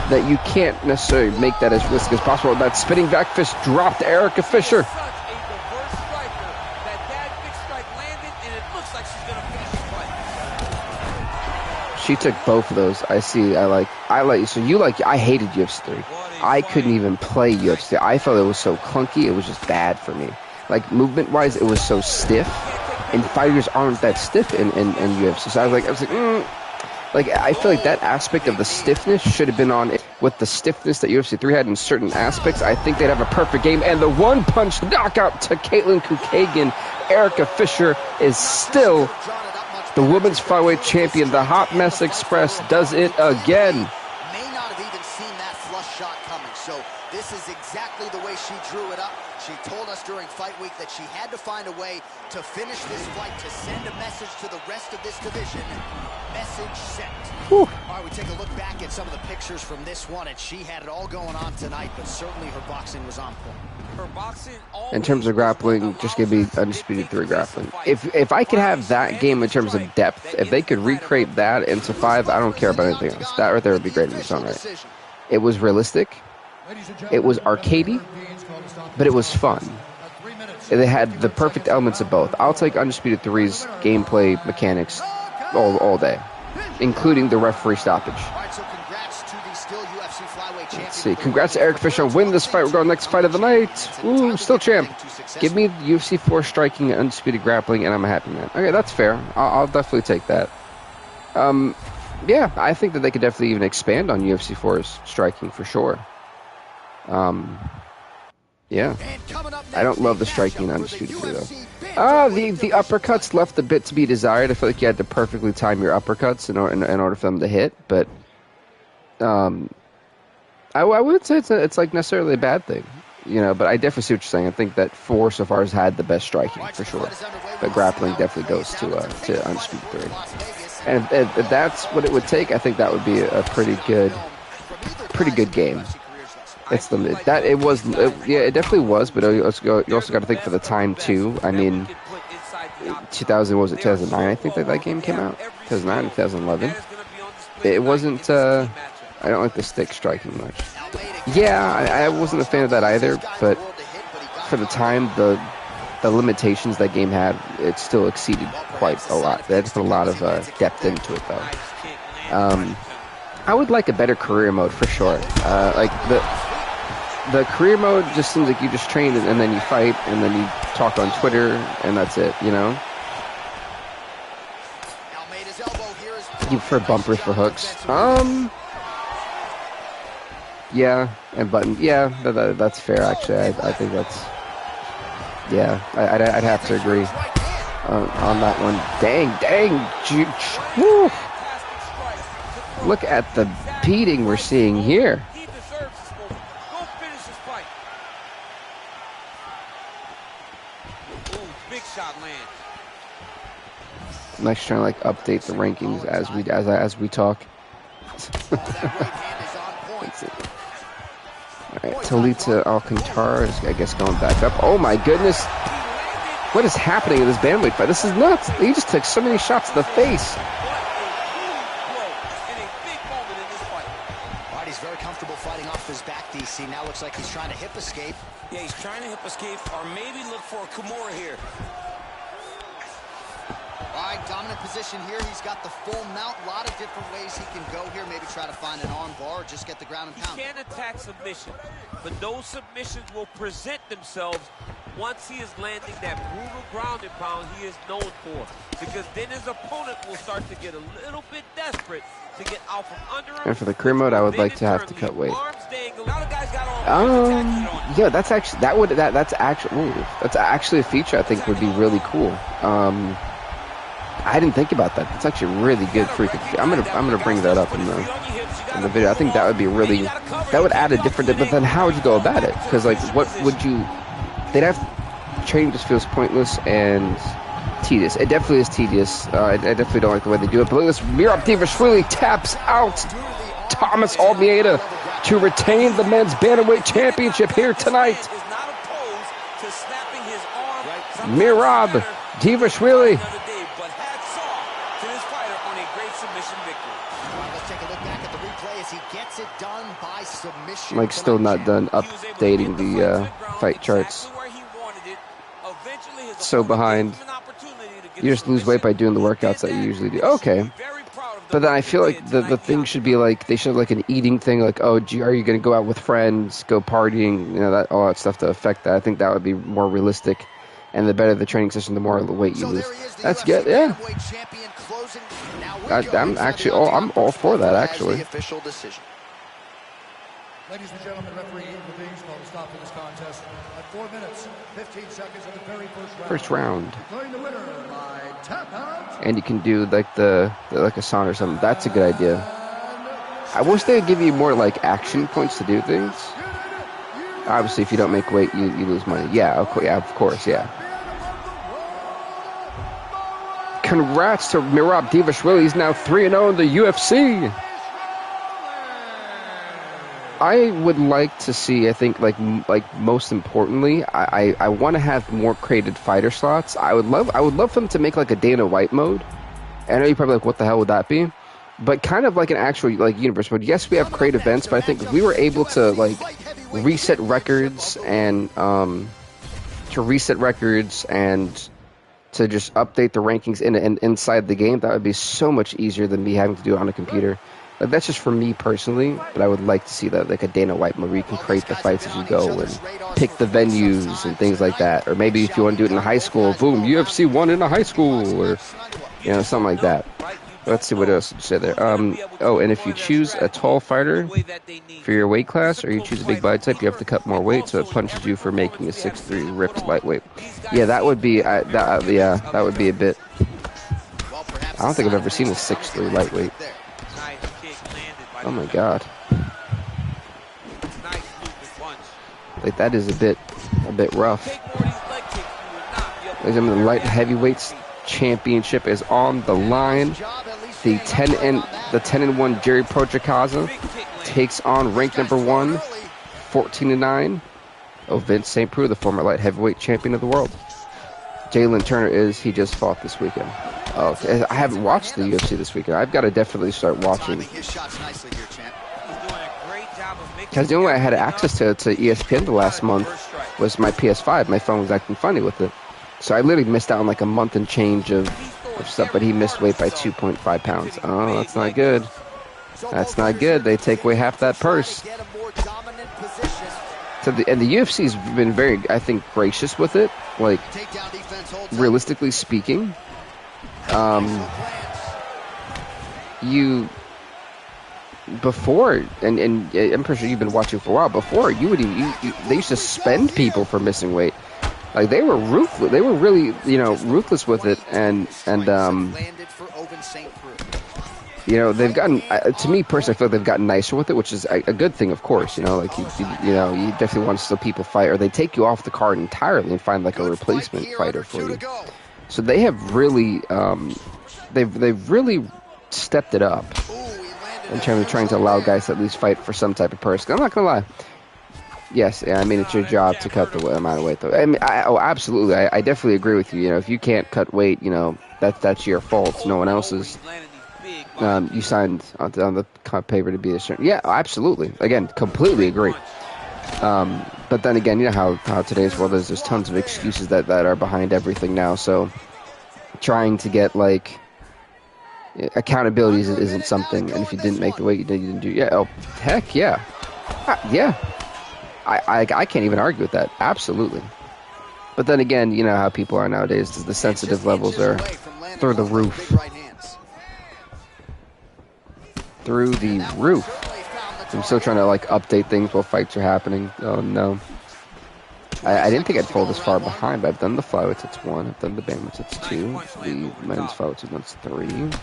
that you can't necessarily make that as realistic as possible. That spinning back fist dropped Erica Fisher. She took both of those. I see. So you like. I hated UFC 3. I couldn't even play UFC. I felt it was so clunky. It was just bad for me. Like movement-wise, it was so stiff, and fighters aren't that stiff in UFC. So I was like, Like, I feel like that aspect of the stiffness should have been on it. With the stiffness that UFC 3 had in certain aspects, I think they'd have a perfect game. And the one-punch knockout to Caitlin Kukagan. Erica Fisher is still the women's flyweight champion. The Hot Mess Express does it again. May not have even seen that flush shot coming. So this is exactly the way she drew it up. She told us during fight week that she had to find a way to finish this fight, to send a message to the rest of this division. Message sent. Whew. All right, we take a look back at some of the pictures from this one, and she had it all going on tonight, but certainly her boxing was on point. Her boxing in terms of grappling, just give me Undisputed 3 grappling. If I could have that game in terms of depth, if they could recreate that into 5, I don't care about anything else. That right there would be great in its own right. It was realistic. It was arcadey, but it was fun. They had the perfect elements of both. I'll take Undisputed 3's gameplay mechanics all day, including the referee stoppage. Let's see. Congrats to Eric Fisher on winning this fight. We're going next fight of the night. Ooh, still champ. Give me UFC 4 striking and Undisputed grappling, and I'm a happy man. Okay, that's fair. I'll definitely take that. Yeah, I think that they could definitely even expand on UFC 4's striking for sure. Yeah. I don't love the striking in Undisputed 3, though. The uppercuts left a bit to be desired. I feel like you had to perfectly time your uppercuts in order for them to hit, but I wouldn't say it's like necessarily a bad thing, you know, but I definitely see what you're saying. I think that 4 so far has had the best striking for sure, but grappling definitely goes to Undisputed 3. And if that's what it would take, I think that would be a pretty good game. It's limited. It definitely was, but you also got to think for the time too. I mean, 2009? I think that game came out. 2009, 2011. It wasn't. I don't like the stick striking much. Yeah, I wasn't a fan of that either. But for the time, the limitations that game had, it still exceeded quite a lot. They had to put a lot of depth into it, though. I would like a better career mode for sure. Like the career mode just seems like you just train and then you fight and then you talk on Twitter and that's it, you know? You prefer bumpers for hooks? Yeah, and button. Yeah, that's fair actually. I think that's... Yeah, I'd have to agree on that one. Dang. Woo. Look at the beating we're seeing here. I'm actually trying to like update the rankings as we talk. Let's see. All right, Talita Alcantara is, I guess, going back up. Oh my goodness! What is happening in this bantamweight fight? This is nuts. He just took so many shots to the face. He's very comfortable fighting off his back, DC. Now looks like he's trying to hip escape. Yeah, he's trying to hip escape, or maybe look for a Kimura here. All right, dominant position here. He's got the full mount. A lot of different ways he can go here. Maybe try to find an arm bar or just get the ground and pound. He can attack submission, but those submissions will present themselves once he is landing that brutal ground and pound he is known for. Because then his opponent will start to get a little bit desperate to get out from under him. And for the career mode, I would like to have to cut weight. Yeah, that's actually that's actually a feature I think would be really cool. I didn't think about that. It's actually really good freaking. I'm gonna bring that up in the video. I think that would be really, that would add a different. But then how would you go about it? Because like, what would you? They'd have training just feels pointless and tedious. It definitely is tedious. I definitely don't like the way they do it. But look at this. Mirab Divashvili taps out Thomas Almeida to retain the men's bantamweight championship here tonight. Mirab Divashvili. Mike's still not done updating the fight charts. so behind. You just lose weight by doing the workouts that you usually do. Okay. But then I feel like the thing should be like, they should have like an eating thing, like, oh, gee, are you going to go out with friends, go partying, you know, that all that stuff to affect that. I think that would be more realistic. And the better the training session, the more the weight you lose. That's good, yeah. I'm actually I'm all for that, actually. Ladies and gentlemen, referee intervenes called a stop to this contest at 4 minutes, 15 seconds of the very first round. Declaring the winner by tap out. And you can do like the like a sauna or something. That's a good idea. I wish they'd give you more like action points to do things. Obviously, if you don't make weight, you lose money. Yeah, of course, yeah. Congrats to Merab Dvalishvili. He's now 3-0 in the UFC. I would like to see, I think, like most importantly, I want to have more created fighter slots. I would love for them to make like a Dana White mode. I know you're probably like, what the hell would that be? But kind of like an actual like universe mode. Yes, we have great events, but I think if we were able to like reset records and to just update the rankings inside the game, that would be so much easier than me having to do it on a computer. Like, that's just for me personally, but I would like to see that, like a Dana White mode where you can create the fights as you go and pick the venues and things like that. Or maybe if you want to do it in high school, boom, UFC 1 in a high school, or you know, something like that. Let's see what else to say there. Oh, and if you choose a tall fighter for your weight class, or you choose a big body type, you have to cut more weight, so it punishes you for making a 6'3" ripped lightweight. Yeah, that would be that would be a bit. I don't think I've ever seen a 6'3" lightweight. Oh my god. Like, that is a bit rough. Ladies and gentlemen, the light heavyweights championship is on the line. The 10-1 Jerry Prochazka takes on ranked number 1, 14-9. Oh, Vince St. Preux, the former light heavyweight champion of the world. Jalen Turner he just fought this weekend. Oh, okay. I haven't watched the UFC this weekend. I've got to definitely start watching. Because the only way I had access to ESPN the last month was my PS5. My phone was acting funny with it. So I literally missed out on like a month and change of stuff, but he missed weight by 2.5 pounds. Oh, that's not good. That's not good. They take away half that purse. So the UFC's been very, I think, gracious with it. Like, realistically speaking, before, and I'm pretty sure you've been watching for a while. Before, they used to suspend people for missing weight. Like, they were ruthless. They were really, ruthless with it, and they've gotten, to me personally, I feel like they've gotten nicer with it, which is a good thing, of course. Like, you definitely want to see people fight, or they take you off the card entirely and find like a replacement fighter for you. So they have really, they've really stepped it up in terms of trying to allow guys to at least fight for some type of purse. I'm not gonna lie. Yes, I mean, it's your job to cut the amount of weight, though. I mean, absolutely. I definitely agree with you. If you can't cut weight, that's your fault. No one else's. You signed on the paper to be a certain. Yeah, absolutely. Again, completely agree. But then again, you know how today's world is. There's tons of excuses that are behind everything now. So trying to get like accountability isn't something. And if you didn't make the weight, you didn't do. Yeah. Oh, heck yeah. Yeah. I can't even argue with that. Absolutely. But then again, you know how people are nowadays. The sensitive levels are through the roof. Through the roof. I'm still trying to like update things while fights are happening. Oh no. I didn't think I'd fall this far behind, but I've done the flyweights, it's 1. I've done the bandweights, it's 2. The men's flyweights, it's 3. Men's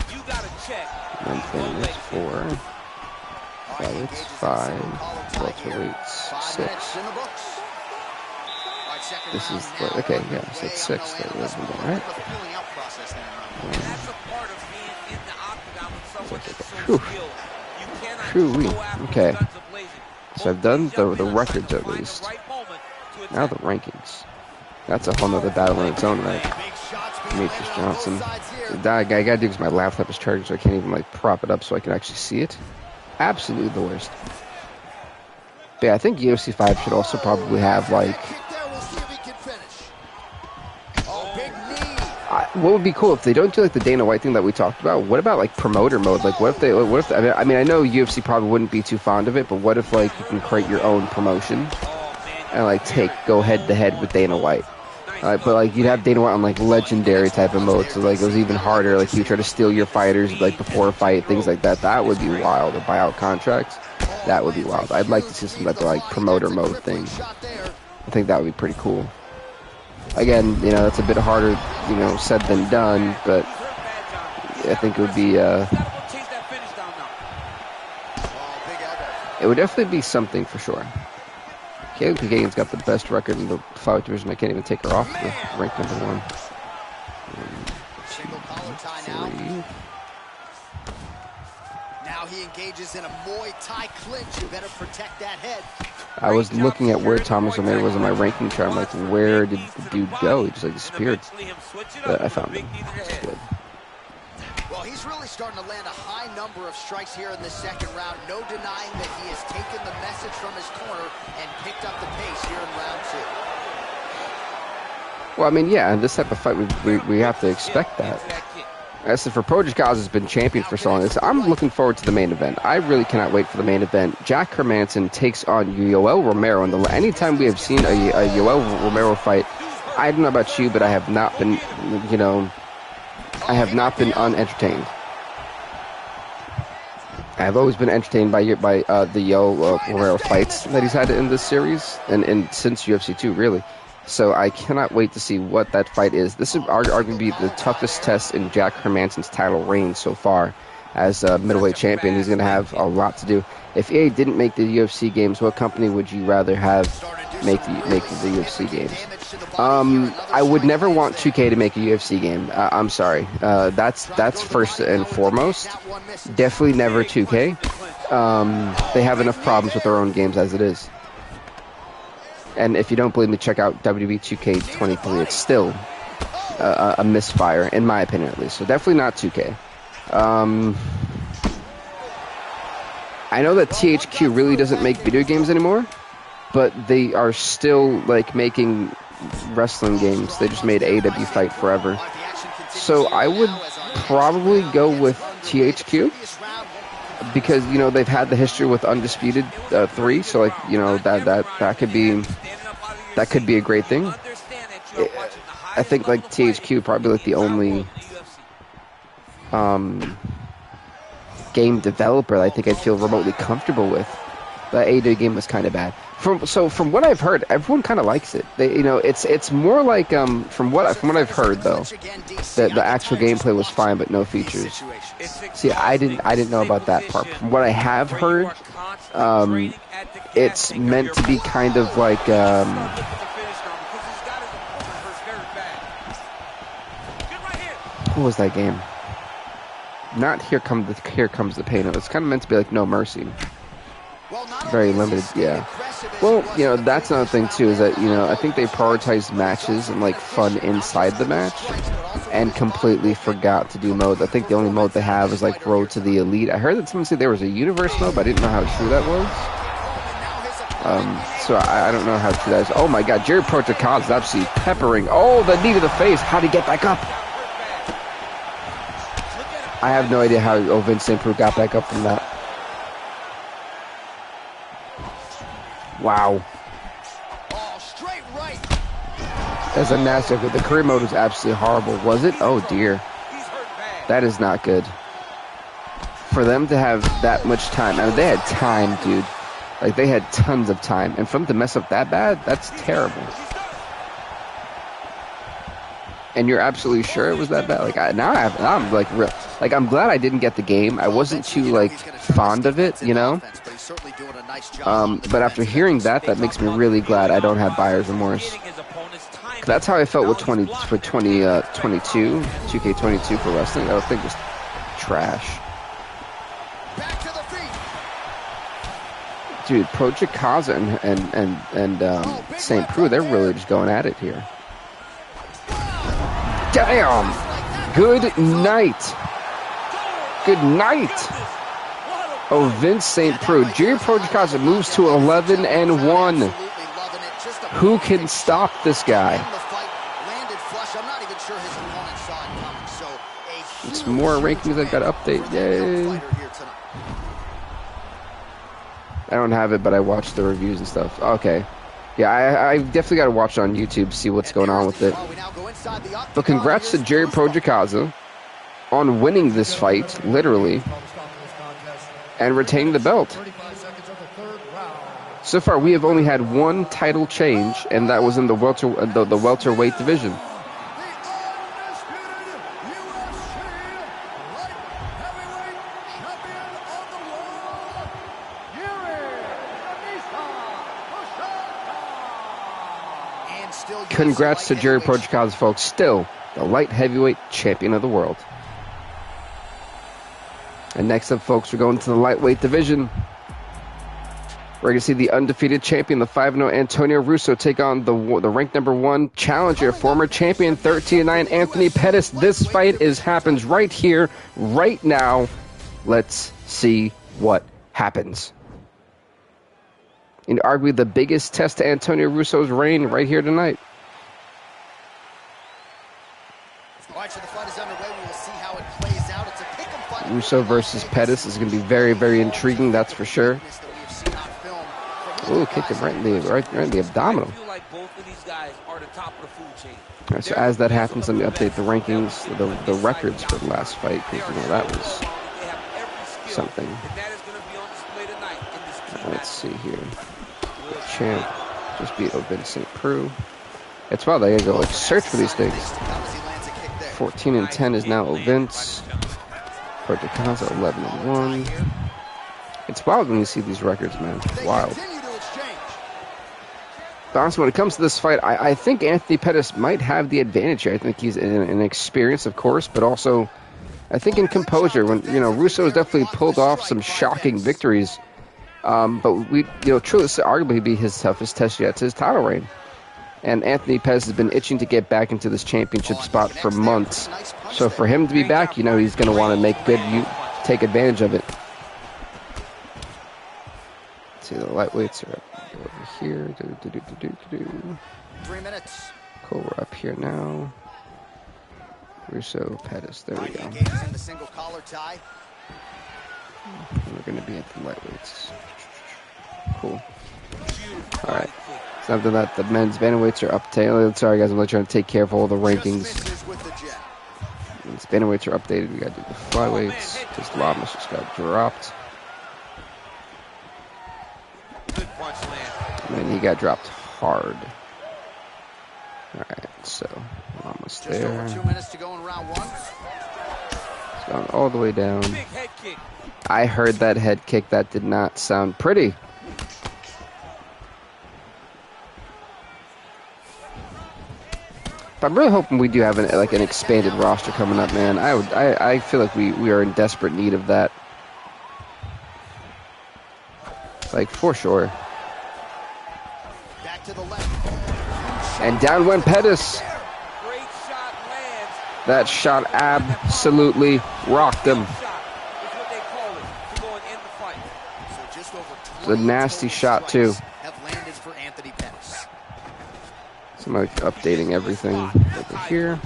bandweights, 4. Flyweights, 5. Welterweights, 6. This is the, okay, yeah, so it's 6 that was one, right? Whew. Okay. So I've done the records at least. Now the rankings. That's a whole nother battle in its own right. Demetrius Johnson. I gotta do because my laptop is charged, so I can't even like prop it up so I can actually see it. Absolutely the worst. But yeah, I think UFC 5 should also probably have like What would be cool if they don't do like the Dana White thing that we talked about? What about like promoter mode? Like, what if I mean, I know UFC probably wouldn't be too fond of it, but what if like you can create your own promotion and like go head to head with Dana White? But like you'd have Dana White on like legendary type of mode, so like it was even harder. Like you try to steal your fighters like before a fight, things like that. That would be wild. Or buyout contracts, that would be wild. I'd like to see some type of like promoter mode thing. I think that would be pretty cool. Again, you know, that's a bit harder, you know, said than done, but I think it would be, it would definitely be something for sure. Kayla Kagan's got the best record in the flyweight division. I can't even take her off the rank #1. 1, 2, 3. Now he engages in a Muay Thai clinch. You better protect that head. I was looking at where Thomas Romero was in my ranking chart. I'm like, where did the dude go? He just like disappeared. But I found him. It's good. Well, he's really starting to land a high number of strikes here in the second round. No denying that he has taken the message from his corner and picked up the pace here in round 2. Well, I mean, yeah, in this type of fight, we have to expect that. As for Projikaz has been champion for so long, I'm looking forward to the main event. I really cannot wait for the main event. Jack Hermansson takes on Yoel Romero. And anytime we have seen a Yoel Romero fight, I don't know about you, but I have not been, you know, I have not been unentertained. I have always been entertained by the Yoel Romero fights that he's had in this series, and since UFC 2, really. So I cannot wait to see what that fight is. This is arguably the toughest test in Jack Hermansson's title reign so far. As a middleweight champion, he's going to have a lot to do. If EA didn't make the UFC games, what company would you rather have make the UFC games? I would never want 2K to make a UFC game. I'm sorry. That's first and foremost. Definitely never 2K. They have enough problems with their own games as it is. And if you don't believe me, check out WWE 2K23. It's still a misfire, in my opinion at least. So definitely not 2K. I know that THQ really doesn't make video games anymore, but they are still like making wrestling games. They just made AEW Fight Forever. So I would probably go with THQ. Because, you know, they've had the history with Undisputed 3, so like, you know, that could be a great thing. I think like THQ probably like the only game developer that I think I'd feel remotely comfortable with. The AEW game was kind of bad. From what I've heard, everyone kind of likes it. You know, it's more like from what I've heard though, that the actual gameplay was fine but no features. See, I didn't know about that part. From what I have heard, it's meant to be kind of like what was that game? Not Here Comes the Pain. It's kind of meant to be like No Mercy. Very limited, yeah. Well, you know, that's another thing too, is that, you know, I think they prioritized matches and like fun inside the match and completely forgot to do modes. I think the only mode they have is like Road to the Elite. I heard that someone said there was a universe mode, but I didn't know how true that was. So I don't know how true that is. Oh my god, Jerry Projikaz is absolutely peppering. Oh, the knee to the face. How'd he get back up? I have no idea how Vince St. Preux got back up from that. Wow. That's a nasty. The career mode was absolutely horrible. Was it? Oh dear. That is not good. For them to have that much time. I mean, they had time, dude. Like, they had tons of time. And for them to mess up that bad, that's terrible. And you're absolutely sure it was that bad? Like, I'm like real. Like, I'm glad I didn't get the game. I wasn't too like fond of it, you know. But after hearing that makes me really glad I don't have buyer's remorse. That's how I felt with 2K22 for wrestling. That thing was trash. Dude, Projikaz and St. Preux, they're really just going at it here. Damn! Good night. Good night. Oh, Vince St. Preux. Jerry Projikaz moves to 11-1. Who can stop this guy? flush. I'm not even sure his opponent saw it coming. So it's more rankings I've got to update. Yay. I don't have it, but I watched the reviews and stuff. Okay. Yeah, I definitely got to watch it on YouTube, see what's going on with it. But congrats to Jerry Projikaza on winning this fight, literally, and retaining the belt. So far, we have only had one title change, and that was in the welterweight division. Congrats to Jerry Projikaza, folks. Still the light heavyweight champion of the world. And next up, folks, we're going to the lightweight division. We're going to see the undefeated champion, the 5-0 Antonio Russo, take on the ranked #1 challenger, former champion, 13-9 Anthony Pettis. This fight happens right here, right now. Let's see what happens. And arguably the biggest test to Antonio Russo's reign right here tonight. All right, so the fight is underway. We will see how it plays out. It's a pick-em fight. Russo versus Pettis is going to be very, very intriguing, that's for sure. Ooh, kicked him right in the abdominal. I feel like both of these guys are the top of the food chain. Right, so as that happens, let me update the rankings, the records for the last fight, because you know that was something. Let's see here. Champ just beat Vincent Prue. It's wild, I gotta go search for these things. 14-10 is now Vince. Projikaza 11-1. It's wild when you see these records, man. It's wild. But honestly, when it comes to this fight, I think Anthony Pettis might have the advantage here. I think he's in experience, of course, but also I think in composure. When Russo has definitely pulled off some shocking victories. But truly, this arguably be his toughest test yet to his title reign. And Anthony Pettis has been itching to get back into this championship spot for months. So for him to be back, he's going to want to make take advantage of it. Let's see, the lightweights are up over here. 3 minutes. Cool, we're up here now. Russo, Pettis, there we go. We're going to be at the lightweights. Cool. All right. Something that the men's bantamweights are updated. Sorry, guys, I'm not trying to take care of all the rankings. Men's bantamweights are updated. We got to do the flyweights. Just Lamas just got dropped. And he got dropped hard. All right, so Lamas there. Just over 2 minutes to go in round 1. It's going all the way down. I heard that head kick. That did not sound pretty. I'm really hoping we do have an expanded roster coming up, man. I feel like we are in desperate need of that. Like, for sure. Back to the left. And down went Pettis. That shot absolutely rocked him. It's a nasty shot, too. So I'm updating everything over here.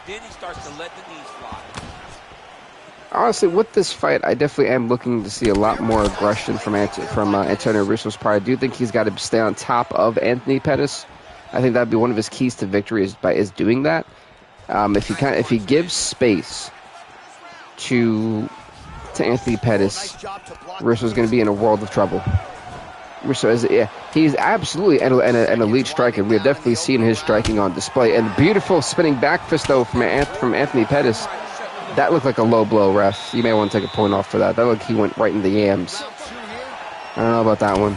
Then he starts to let the knees fly. Honestly, with this fight, I definitely am looking to see a lot more aggression from Antonio Russo's part. I do think he's got to stay on top of Anthony Pettis. I think that'd be one of his keys to victory is doing that. If he gives space to Anthony Pettis, Russo's going to be in a world of trouble. Russo he's absolutely an elite striker. We have definitely seen his striking on display. And beautiful spinning back fist though from Anthony Pettis. That looked like a low blow, ref. You may want to take a point off for that. That looked like he went right in the yams. I don't know about that one.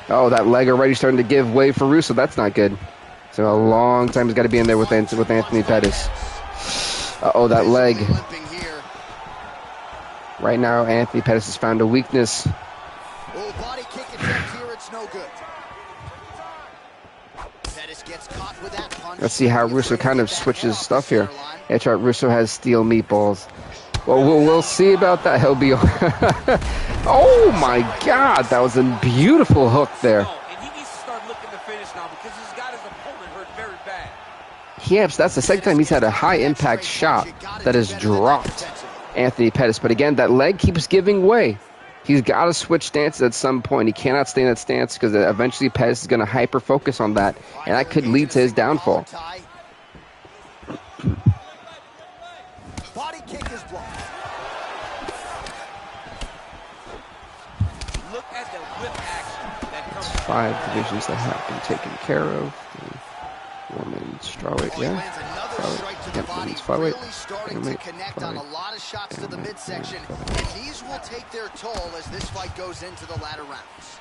Oh, that leg already starting to give way for Russo. That's not good. So a long time he's got to be in there with Anthony Pettis. Uh-oh, that leg. Right now, Anthony Pettis has found a weakness. Body kick attempt here, it's no good. Pettis gets caught with that punch. Let's see how Russo kind of switches stuff here. That's right, Russo has steel meatballs. Well, we'll see about that. He'll be. Oh my God, that was a beautiful hook there. And he needs to start looking to finish now because he's got his opponent hurt very bad. That's the second time he's had a high-impact shot that has dropped Anthony Pettis. But again, that leg keeps giving way. He's got to switch stances at some point. He cannot stay in that stance because eventually Pettis is going to hyper-focus on that, and that could lead to his downfall. Body kick is blocked. Look at the whip action that comes. 5 divisions that have been taken care of. The women's strawweight, yeah. Flyweight. Really starting to connect on a lot of shots to the midsection, and these will take their toll as this fight goes into the latter rounds.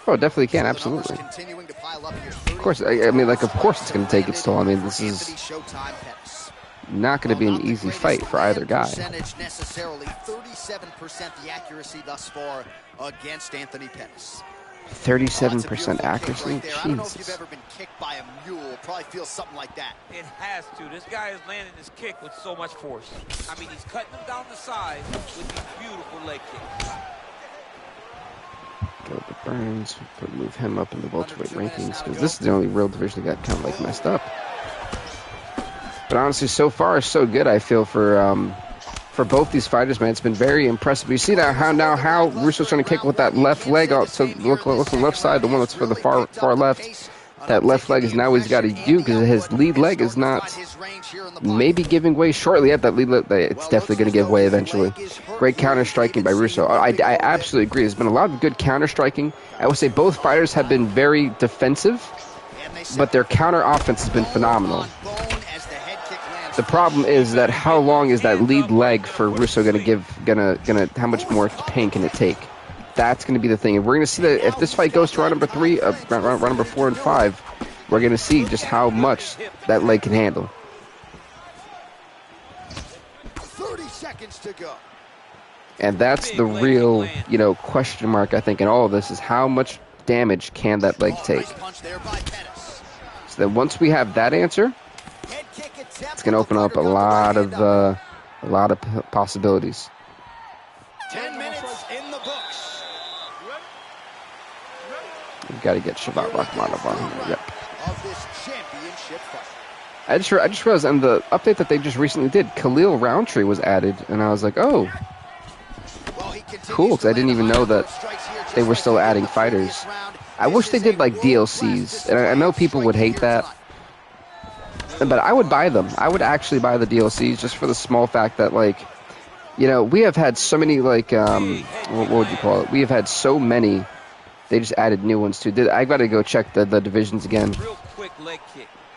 Oh, it definitely can, absolutely. Of course, I mean, like, of course it's going to take its toll. I mean, this is not going to be an easy fight for either guy. Necessarily 37% the accuracy thus far against Anthony Pettis. 37% accuracy? Right, I don't know if you've ever been kicked by a mule. Probably feels something like that. It has to. This guy is landing his kick with so much force. I mean, he's cutting them down the side with these beautiful leg kicks. Gilbert Burns, move him up in the welterweight rankings because this is the only real division that got kind of like messed up. But honestly, so far so good. I feel for both these fighters, man. It's been very impressive. You see how Russo's trying to kick with that left leg out to look on the left side, the one that's for the far left. That left leg is now he's got to do because his lead leg is not maybe giving way shortly. Yet that lead leg, it's definitely going to give way eventually. Great counter striking by Russo. I absolutely agree. There's been a lot of good counter striking. I would say both fighters have been very defensive, but their counter offense has been phenomenal. The problem is that how long is that lead leg for Russo going to give? How much more pain can it take? That's going to be the thing. And we're going to see that if this fight goes to round number 3, round number 4 and 5, we're going to see just how much that leg can handle. 30 seconds to go. And that's the real, question mark, I think, in all of this is how much damage can that leg take? So that once we have that answer, it's going to open up a lot of possibilities. 10 minutes in the books. We've got to get Shabbat Rakhmonov on here. Yep. Of this championship fight. I just realized on the update that they just recently did, Khalil Roundtree was added, and I was like, oh, cool, because I didn't even know that they were still adding fighters. I wish they did like DLCs, and I know people would hate that, but I would buy them. I would actually buy the DLCs just for the small fact that, like, we have had so many, like, what would you call it? We have had so many. They just added new ones too. I got to go check the divisions again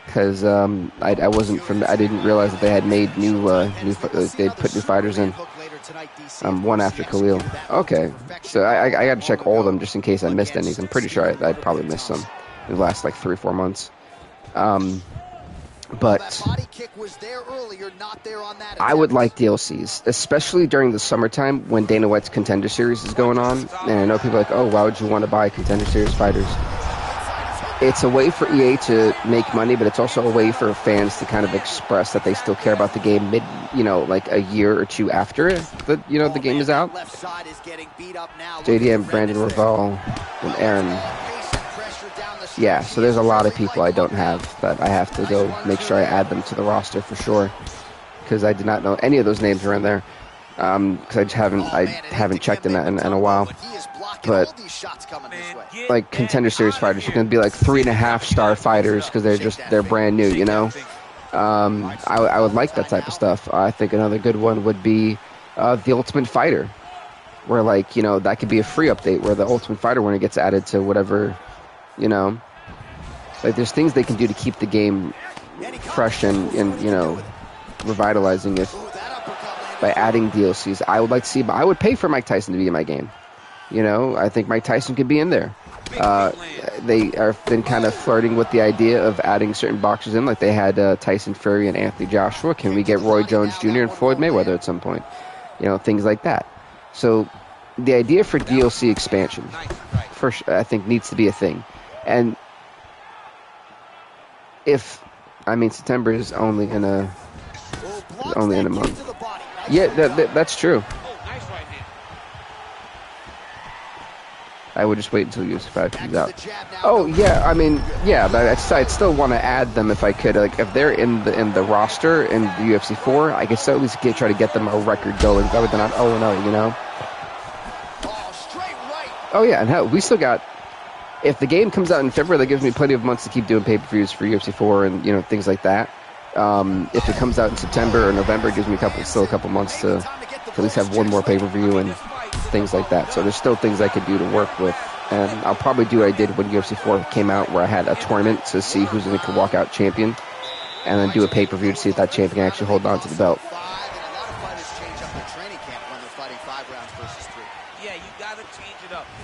because I didn't realize that they had made they put new fighters in. One after Khalil. Okay, so I got to check all of them just in case I missed any. I'm pretty sure I probably missed some in the last like 3 or 4 months. But I would like DLCs, especially during the summertime when Dana White's Contender Series is going on. And I know people are like, oh, why would you want to buy Contender Series fighters? It's a way for EA to make money, but it's also a way for fans to kind of express that they still care about the game like a year or 2 after the game is out. JDM, Brandon Raval, and Aaron. Yeah, so there's a lot of people I don't have that I have to go make sure I add them to the roster for sure, because I did not know any of those names are in there, because I haven't checked in a while. But like Contender Series fighters are going to be like 3.5-star fighters because they're brand new, I would like that type of stuff. I think another good one would be the Ultimate Fighter, where that could be a free update where the Ultimate Fighter when it gets added to whatever. Like there's things they can do to keep the game fresh and revitalizing it by adding DLCs. I would like to see, but I would pay for Mike Tyson to be in my game. I think Mike Tyson could be in there. They have been kind of flirting with the idea of adding certain boxers in, like they had Tyson Fury and Anthony Joshua. Can we get Roy Jones Jr. and Floyd Mayweather at some point? Things like that. So the idea for DLC expansion, first, I think needs to be a thing. And September is only in a month. Yeah, that's true. I would just wait until UFC 5 comes out. Oh yeah, I mean, yeah, but I'd still want to add them if I could. Like if they're in the roster in the UFC 4, I guess at least try to get them a record going. That way they're not 0-0, you know. Oh yeah, and hell, we still got. If the game comes out in February, that gives me plenty of months to keep doing pay-per-views for UFC 4 and things like that. If it comes out in September or November, it gives me still a couple months to at least have one more pay-per-view and things like that. So there's still things I could do to work with, and I'll probably do what I did when UFC 4 came out, where I had a tournament to see who's going to walk out champion, and then do a pay-per-view to see if that champion can actually hold on to the belt.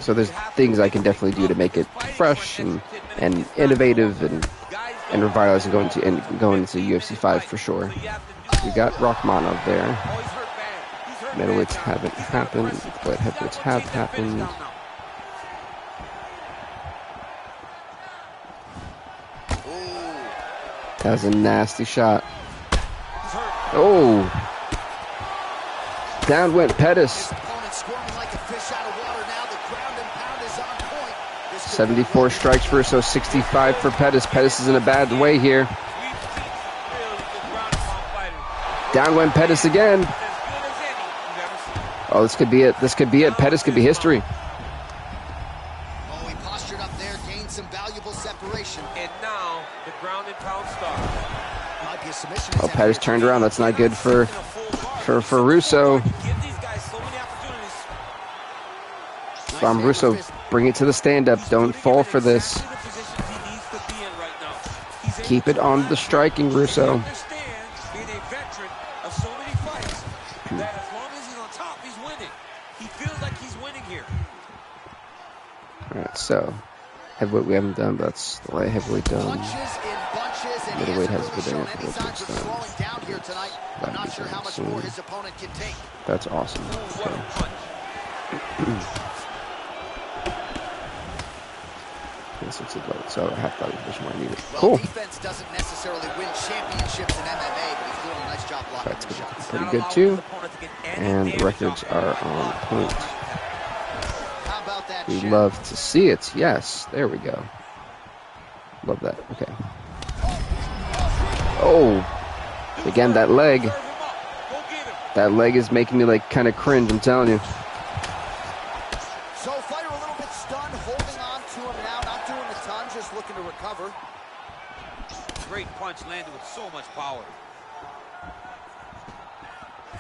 So there's things I can definitely do to make it fresh and innovative and revitalizing going into UFC 5 for sure. We got Rachmanov there. Middleweights haven't happened, but heavyweights have happened. That was a nasty shot. Oh! Down went Pettis. 74 strikes for Russo, 65 for Pettis. Pettis is in a bad way here. Down went Pettis again. Oh, this could be it. This could be it. Pettis could be history. Oh, he postured up there, gained some valuable separation. And now the ground and pound star. Might be a submission. Oh, Pettis turned around. That's not good for Russo. Give these guys so many opportunities. Russo, bring it to the stand-up. Don't fall for this. Keep it on the striking, Russo. Alright, so heavyweight we haven't done, but that's the light heavyweight done. Middleweight has been there. That's awesome. Okay. So I have to push more needed. Cool. Defense doesn't necessarily win championships in MMA, but he's doing a nice job blocking the shots. Pretty good too. And the records are on point. We love to see it. Yes, there we go. Love that. Okay. Oh, again, that leg. That leg is making me like kind of cringe. I'm telling you. So fighter a little bit stunned, holding on to him now, not doing a ton, just looking to recover. Great punch landed with so much power.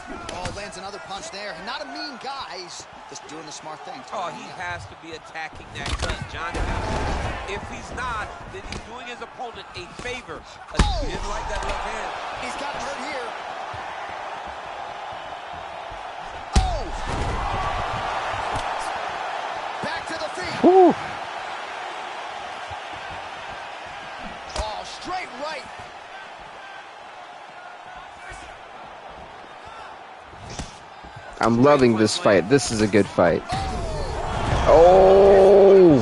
Oh, lands another punch there. Not a mean guy. He's just doing the smart thing. Oh, he has to be attacking that gut, John. If he's not, then he's doing his opponent a favor. He didn't like that left hand. He's gotten hurt here. Oh! Back to the feet. Woo. Oh, straight right. I'm loving this fight. This is a good fight. Oh!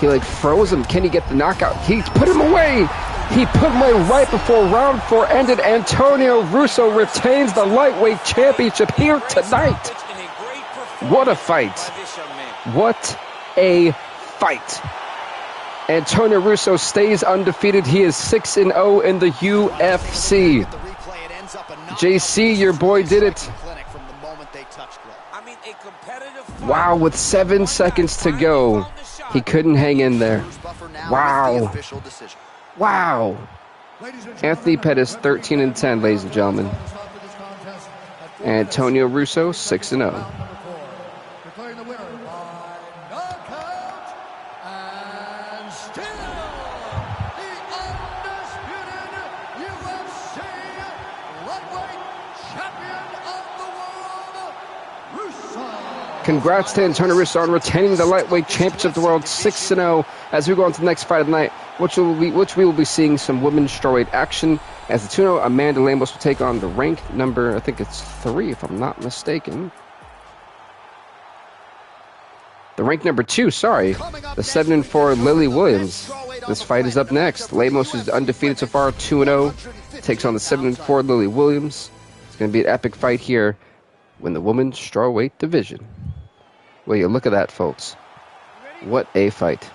He like froze him. Can he get the knockout? He put him away. He put him away right before round 4 ended. Antonio Russo retains the lightweight championship here tonight. What a fight. What a fight. Antonio Russo stays undefeated. He is 6-0 in the UFC. JC, your boy did it. Wow, with 7 seconds to go, he couldn't hang in there. Wow. Wow. Anthony Pettis, 13-10, ladies and gentlemen. Antonio Russo, 6-0. Congrats to Antonio Russo on retaining the lightweight championship of the world, 6-0. As we go on to the next fight of the night, which we will be seeing some women's strawweight action. As the 2-0 Amanda Lemos will take on the rank number, I think it's 3, if I'm not mistaken. The rank number 2, sorry, the 7-4 Lily Williams. This fight is up next. Lemos is undefeated so far, 2-0, takes on the 7-4 Lily Williams. It's going to be an epic fight here in the women's strawweight division. Will you look at that, folks? What a fight.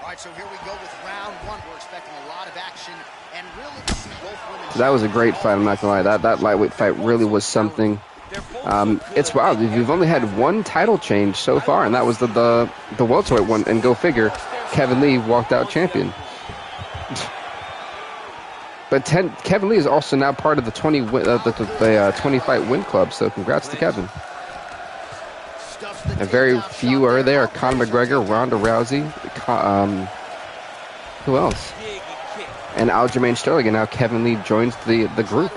All right, so here we go with round one. We're expecting a lot of action and really to see both women. That was a great fight, I'm not going to lie. That lightweight fight really was something. It's wild. We've only had one title change so far, and that was the welterweight one. And go figure, Kevin Lee walked out champion. But Kevin Lee is also now part of the 20 fight win club. So congrats to Kevin. And very few are there. Conor McGregor, Ronda Rousey, who else? And Aljamain Sterling. And now Kevin Lee joins the group.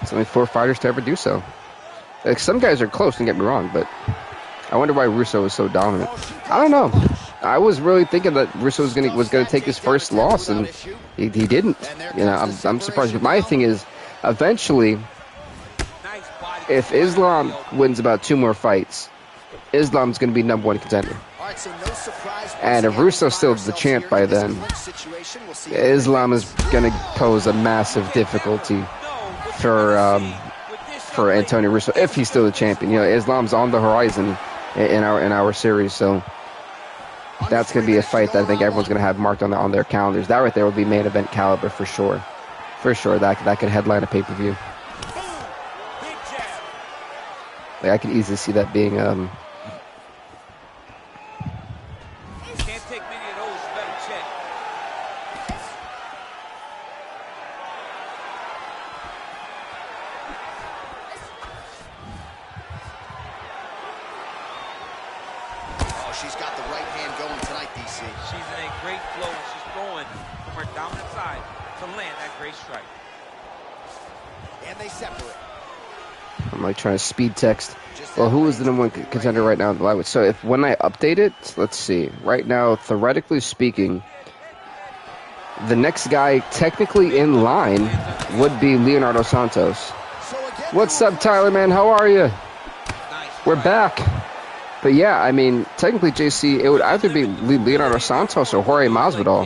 It's only 4 fighters to ever do so. Like, some guys are close, don't get me wrong, but I wonder why Russo was so dominant. I don't know. I was really thinking that Russo was gonna take his first loss, and he didn't. You know, I'm surprised. But my thing is, eventually, if Islam wins about 2 more fights, Islam's gonna be #1 contender. And if Russo's still the champ by then, Islam is gonna pose a massive difficulty for Antonio Russo if he's still the champion. You know, Islam's on the horizon in our series, so that's going to be a fight that I think everyone's going to have marked on their calendars. That right there will be main event caliber for sure. For sure, that could headline a pay-per-view. Like, I could easily see that being she's got the right hand going tonight, DC. She's in a great flow. She's throwing from her dominant side to land that great strike. And they separate. I'm like trying to speed text. Well, who is the #1 contender right now in the lightweight? So if when I update it, let's see. Right now, theoretically speaking, the next guy technically in line would be Leonardo Santos. What's up, Tyler, man? How are you? We're back. But yeah, I mean, technically, JC, it would either be Leonardo Santos or Jorge Masvidal.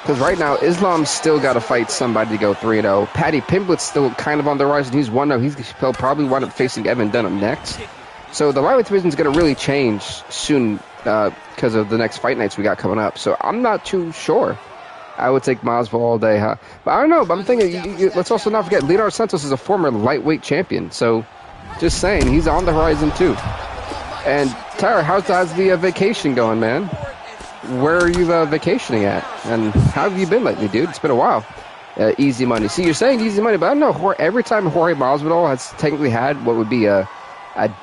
Because right now, Islam's still got to fight somebody to go 3-0. Paddy Pimblett's still kind of on the rise, and he's 1-0. He'll probably wind up facing Evan Dunham next. So the lightweight division is going to really change soon because of the next fight nights we got coming up. So I'm not too sure. I would take Masvidal all day, huh? But I don't know. But I'm thinking, let's also not forget, Leonardo Santos is a former lightweight champion. So, just saying, he's on the horizon too. And Tyler, how's the vacation going, man? Where are you vacationing at? And how have you been lately, dude? It's been a while. Easy money. See, you're saying easy money, but I don't know. Every time Jorge Masvidal has technically had what would be a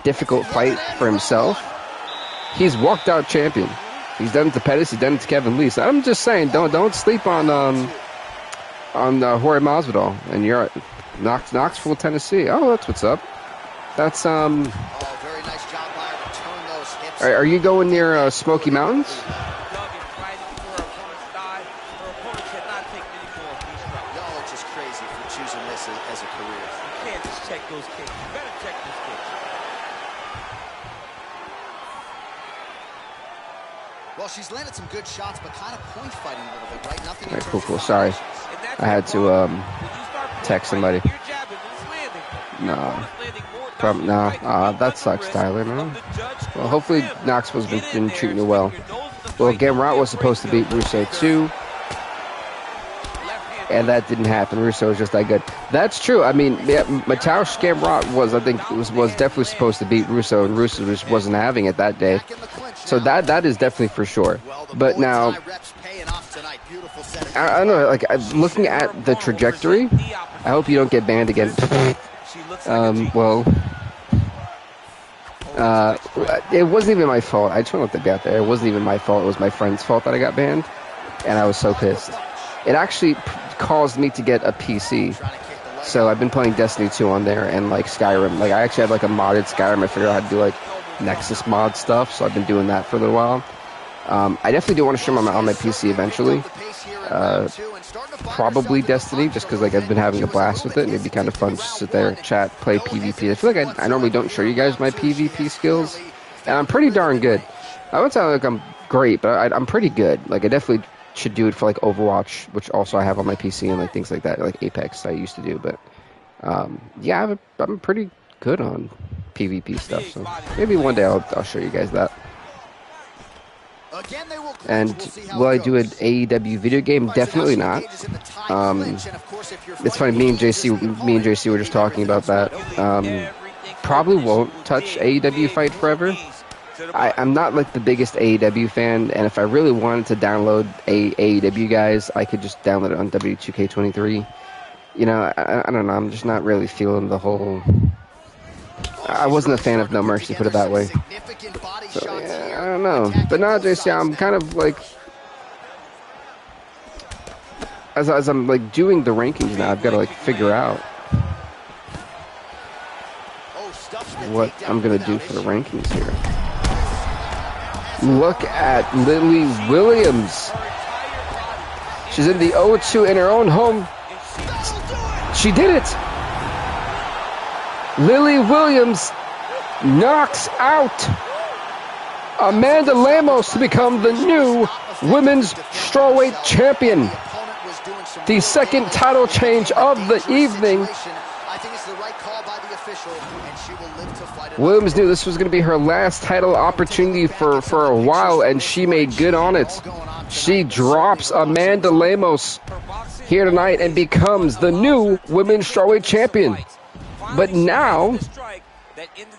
difficult fight for himself, he's walked out champion. He's done it to Pettis. He's done it to Kevin Lee. So I'm just saying, don't sleep on Jorge Masvidal. And you're at Knoxville, Tennessee. Oh, that's what's up. That's very nice job by her to turn those hips. Are you going near Smoky Mountains? Y'all are just crazy for choosing this as a career. You can't just check those kicks. You better check those kicks. Well, she's landed some good shots, but kind of point fighting a little bit, right? Nothing. All right, cool. Sorry, I had to text somebody. No, that sucks, Tyler, man. Well, hopefully Knoxville's been treating you well. Well, Gamrot was supposed to beat Russo too, and that didn't happen. Russo was just that good. That's true. I mean, yeah, Mateusz Gamrot was definitely supposed to beat Russo, and Russo just wasn't having it that day. So that is definitely for sure. But now, I don't know, like, looking at the trajectory, I hope you don't get banned again. It wasn't even my fault. I just want to let that be out there. It wasn't even my fault. It was my friend's fault that I got banned, and I was so pissed. It actually caused me to get a PC. So I've been playing Destiny 2 on there, and like Skyrim. Like, I actually have like a modded Skyrim. I figured out how to do like Nexus mod stuff, so I've been doing that for a little while. I definitely do want to stream on my PC eventually. Probably Destiny, just because like I've been having a blast with it, and it'd be kind of fun to sit there, chat, play PvP. I feel like I normally don't show you guys my PvP skills, and I'm pretty darn good. I wouldn't sound like I'm great, but I'm pretty good. Like, I definitely should do it for like Overwatch, which also I have on my PC and like things like that, like Apex I used to do. But yeah, I'm pretty good on PvP stuff, so maybe one day I'll show you guys that. And will I do an AEW video game? Definitely not. It's funny, me and JC were just talking about that. Probably won't touch AEW Fight Forever. I'm not like the biggest AEW fan, and if I really wanted to download AEW guys, I could just download it on W2K23. You know, I don't know, I'm just not really feeling the whole... I wasn't a fan of No Mercy, put it that way. So, yeah, I don't know. But now, JC, I'm kind of like... As I'm like doing the rankings now, I've got to like figure out what I'm going to do for the rankings here. Look at Lily Williams. She's in the O2 in her own home. She did it. Lily Williams knocks out Amanda Lemos to become the new women's strawweight champion. The second title change of the evening. Williams knew this was going to be her last title opportunity for a while, and she made good on it. She drops Amanda Lemos here tonight and becomes the new women's strawweight champion. But now,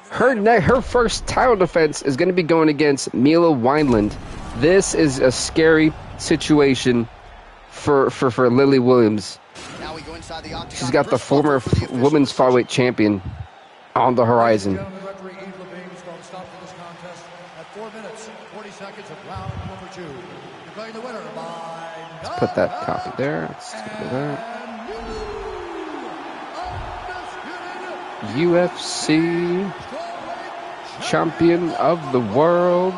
her first title defense is going to be going against Mila Wineland. This is a scary situation for Lily Williams. She's got the former women's flyweight champion on the horizon. Let's put that copy there. Let's do that. UFC champion of the world.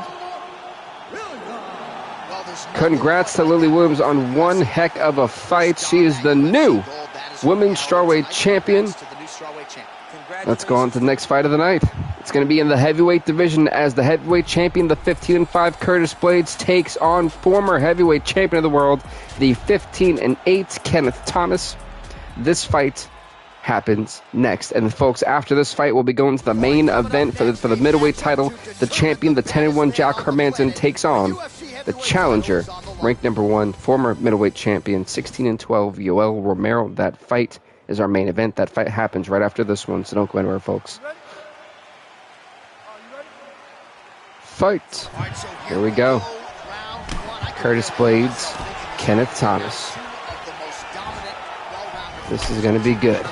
Congrats to Lily Williams on one heck of a fight. She is the new women's strawweight champion. Let's go on to the next fight of the night. It's going to be in the heavyweight division as the heavyweight champion, the 15-5 Curtis Blades, takes on former heavyweight champion of the world, the 15-8 Kenneth Thomas. This fight happens next. And folks, after this fight, we'll be going to the main event for the middleweight title. The champion, the 10-1 Jack Hermansson, takes on the challenger, ranked number 1, former middleweight champion, 16-12 Yoel Romero. That fight is our main event. That fight happens right after this one, so don't go anywhere, folks. Fight. Here we go. Curtis Blades, Kenneth Thomas. This is going to be good.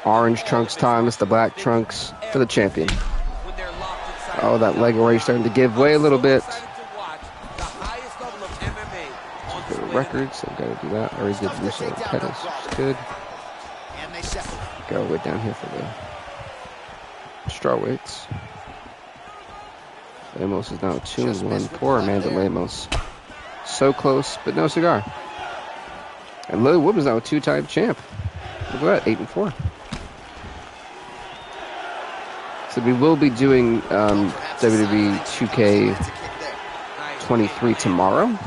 Orange trunks Thomas, the black trunks for the champion. Oh, that leg already starting to give way a little bit. Records, so I've got to do that. I already did Russo and Pettis, which is good. Go way down here for the strawweights. Lemos is now 2-1. Poor Amanda Lemos. So close, but no cigar. And Lily Williams is now a 2-time champ. Look at that, 8-4. So we will be doing WWE 2K23 tomorrow.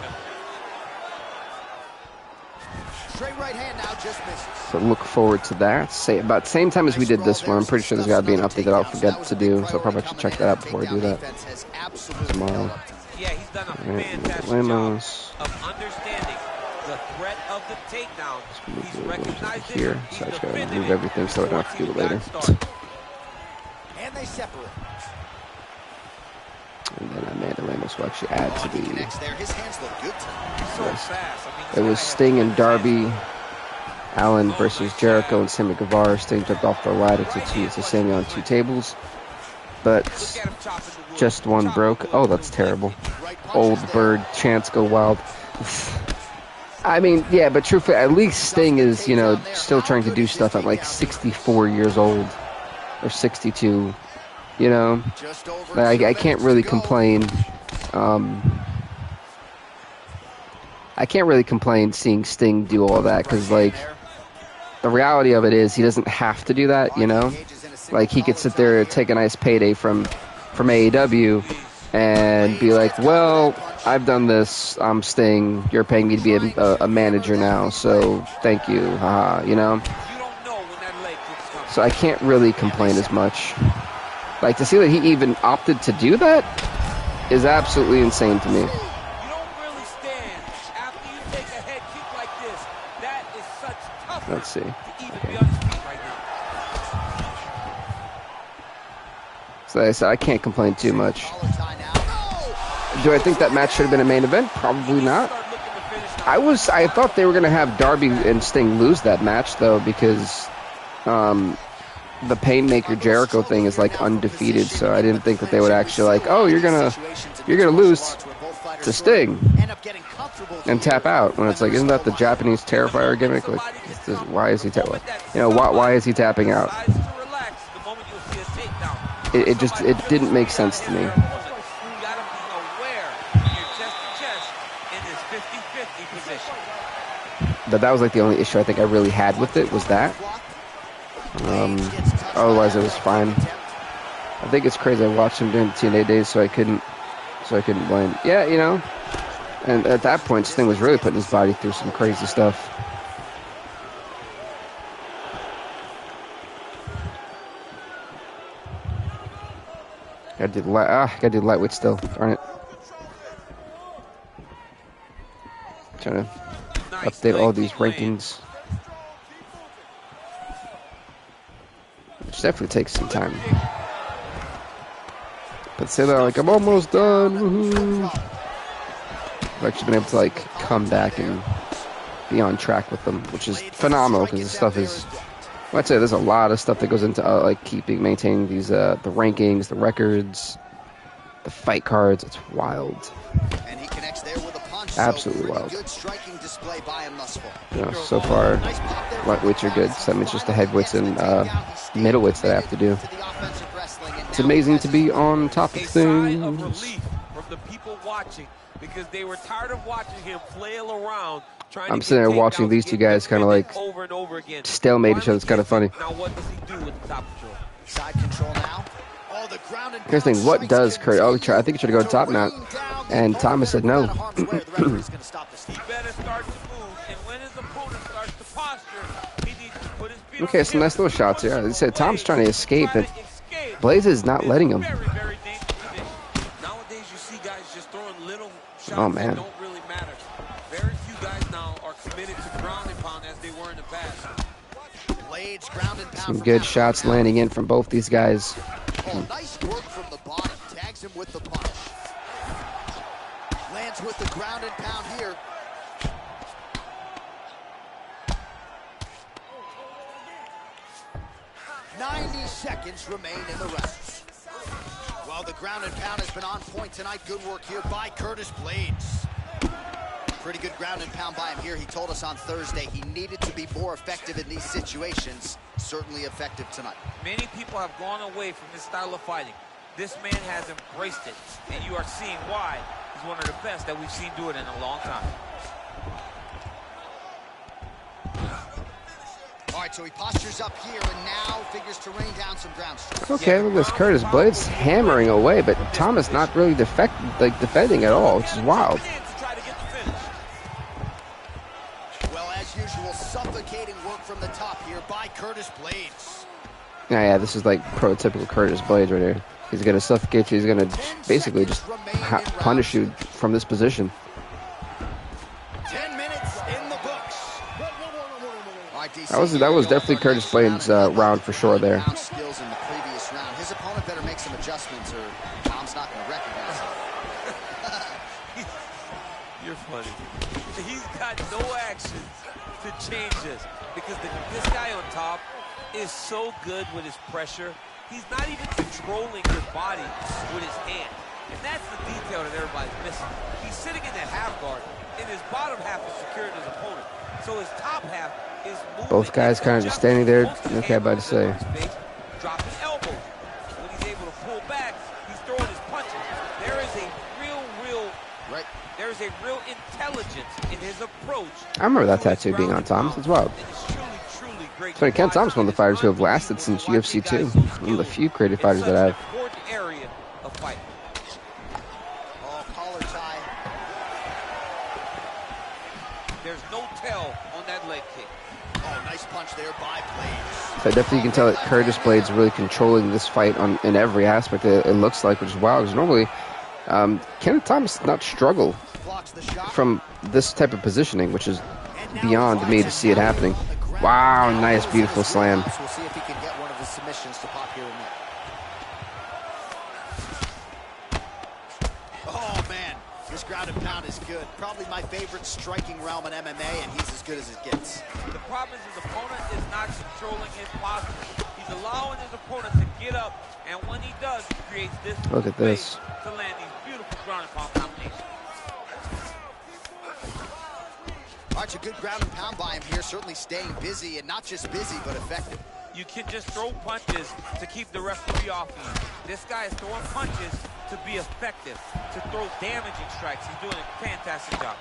So look forward to that. Say about the same time as we did this one. I'm pretty sure there's got to be an update that I'll forget to do, so I'll probably have to check that out before I do that tomorrow. Yeah, he's done a fantastic job of understanding the threat of the takedown. He's recognized here, so I just gotta move everything so I don't have to do it later. And they separate. And then Amanda Lemos will actually add to the... His hands look good it was Sting and Darby Allin versus Jericho and Sammy Guevara. Sting jumped off the ladder to Sammy on 2 tables. But just one broke. Oh, that's terrible. Old bird chants go wild. I mean, yeah, but truthfully, at least Sting is, you know, still trying to do stuff at like 64 years old. Or 62. You know? Like, I can't really complain. I can't really complain seeing Sting do all that, because, like, the reality of it is he doesn't have to do that, you know? Like, he could sit there and take a nice payday from AEW, and be like, well, I've done this, I'm staying, you're paying me to be a manager now, so thank you, haha, you know? So I can't really complain as much. Like, to see that he even opted to do that is absolutely insane to me. You don't really stand after you take a head kick like this. That is such tough. Let's see. To even be on his feet right now. So like I said, I can't complain too much. Do I think that match should have been a main event? Probably not. I thought they were gonna have Darby and Sting lose that match though, because the Painmaker Jericho thing is like undefeated, so I didn't think that they would actually like, oh, you're gonna lose to Sting and tap out, when it's like, isn't that the Japanese Terrifier gimmick? Like, why is he why is he tapping out? It didn't make sense to me. But that was like the only issue I think I really had with it, was that. Otherwise it was fine. I think it's crazy I watched him during the TNA days, so I couldn't blame. Yeah, you know. And at that point, Sting was really putting his body through some crazy stuff. Gotta do lightweight still. Darn it. Trying to update all these rankings. Which definitely takes some time. But say that like, I'm almost done. Woohoo. I've actually been able to like come back and be on track with them, which is phenomenal, because this stuff is, well, I'd say there's a lot of stuff that goes into like maintaining these the rankings, the records, the fight cards. It's wild. And he connects there with a punch. Absolutely wild. Good striking display by him thus far. You know, so far, lightweights are good. So that means just the heavyweights and middleweights that I have to do. It's amazing to be on top of things. From the people watching, because they were tired of watching him flail around. I'm sitting there watching these two guys kind of like stalemate each other. It's kind of funny. Now what does he do with the top control? Side control now. Oh, the ground and Here's the thing, what does Curry? Oh, I think he should go to top now. And Thomas said no. He better start to move, and when his opponent starts to posture, he needs to put his feet okay, some nice little shots here. He said Tom's trying to escape, and Blaze is not letting him. Very, very dangerous position. Nowadays, you see guys just throwing little shots that don't really matter. Very few guys now are committed to ground and pound as they were in the past. Blades, ground and pound. Some good shots landing in from both these guys. Oh, nice work from the bottom. Tags him with the punch. Lands with the ground and pound here. "90 seconds remain in the rest." Well, the ground and pound has been on point tonight. Good work here by Curtis Blades. Pretty good ground and pound by him here. He told us on Thursday he needed to be more effective in these situations. Certainly effective tonight. Many people have gone away from this style of fighting. This man has embraced it, and you are seeing why he's one of the best that we've seen do it in a long time. All right, so he postures up here and now figures to rain down some ground strikes. Okay, look at this Curtis Blades hammering away, but Thomas not really defending at all, which is wild. Well, as usual, suffocating work from the top here by Curtis Blades. Yeah, this is like prototypical Curtis Blades right here. He's going to suffocate you. He's going to basically just punish you from this position. 10 minutes in the books. That was definitely Curtis Blades' round for sure there. Skills in the previous round. His opponent better make some adjustments or Tom's not going to recognize him. You're funny. He's got no actions to change this, because this guy on top is so good with his pressure. He's not even controlling his body with his hand. And that's the detail that everybody's missing. He's sitting in that half guard, and his bottom half is secured his opponent. So his top half is moving. Both guys kind of just standing there. Okay, about to say. Dropping elbows. When he's able to pull back, he's throwing his punches. There is a real intelligence in his approach. I remember that tattoo being on Thomas. It's wild. It's funny, Ken Thomas is one of the fighters who have lasted since UFC 2. One of the few creative fighters that I have. There's no tell on that leg kick. Oh, nice punch there by Blades. So definitely you can tell that Curtis Blades really controlling this fight in every aspect, it looks like, which is wild. Because normally, Kenneth Thomas does not struggle from this type of positioning, which is beyond me to see it happening. Wow, nice, beautiful slam. We'll see if he can get one of his submissions to pop here and there. Oh, man. This ground and pound is good. Probably my favorite striking realm in MMA, and he's as good as it gets. The problem is his opponent is not controlling his posture. He's allowing his opponent to get up, and when he does, he creates this Look at this. to land these beautiful ground and pound combinations. All right, a good ground and pound by him here, certainly staying busy, and not just busy, but effective. You can just throw punches to keep the referee off you. This guy is throwing punches to be effective, to throw damaging strikes. He's doing a fantastic job.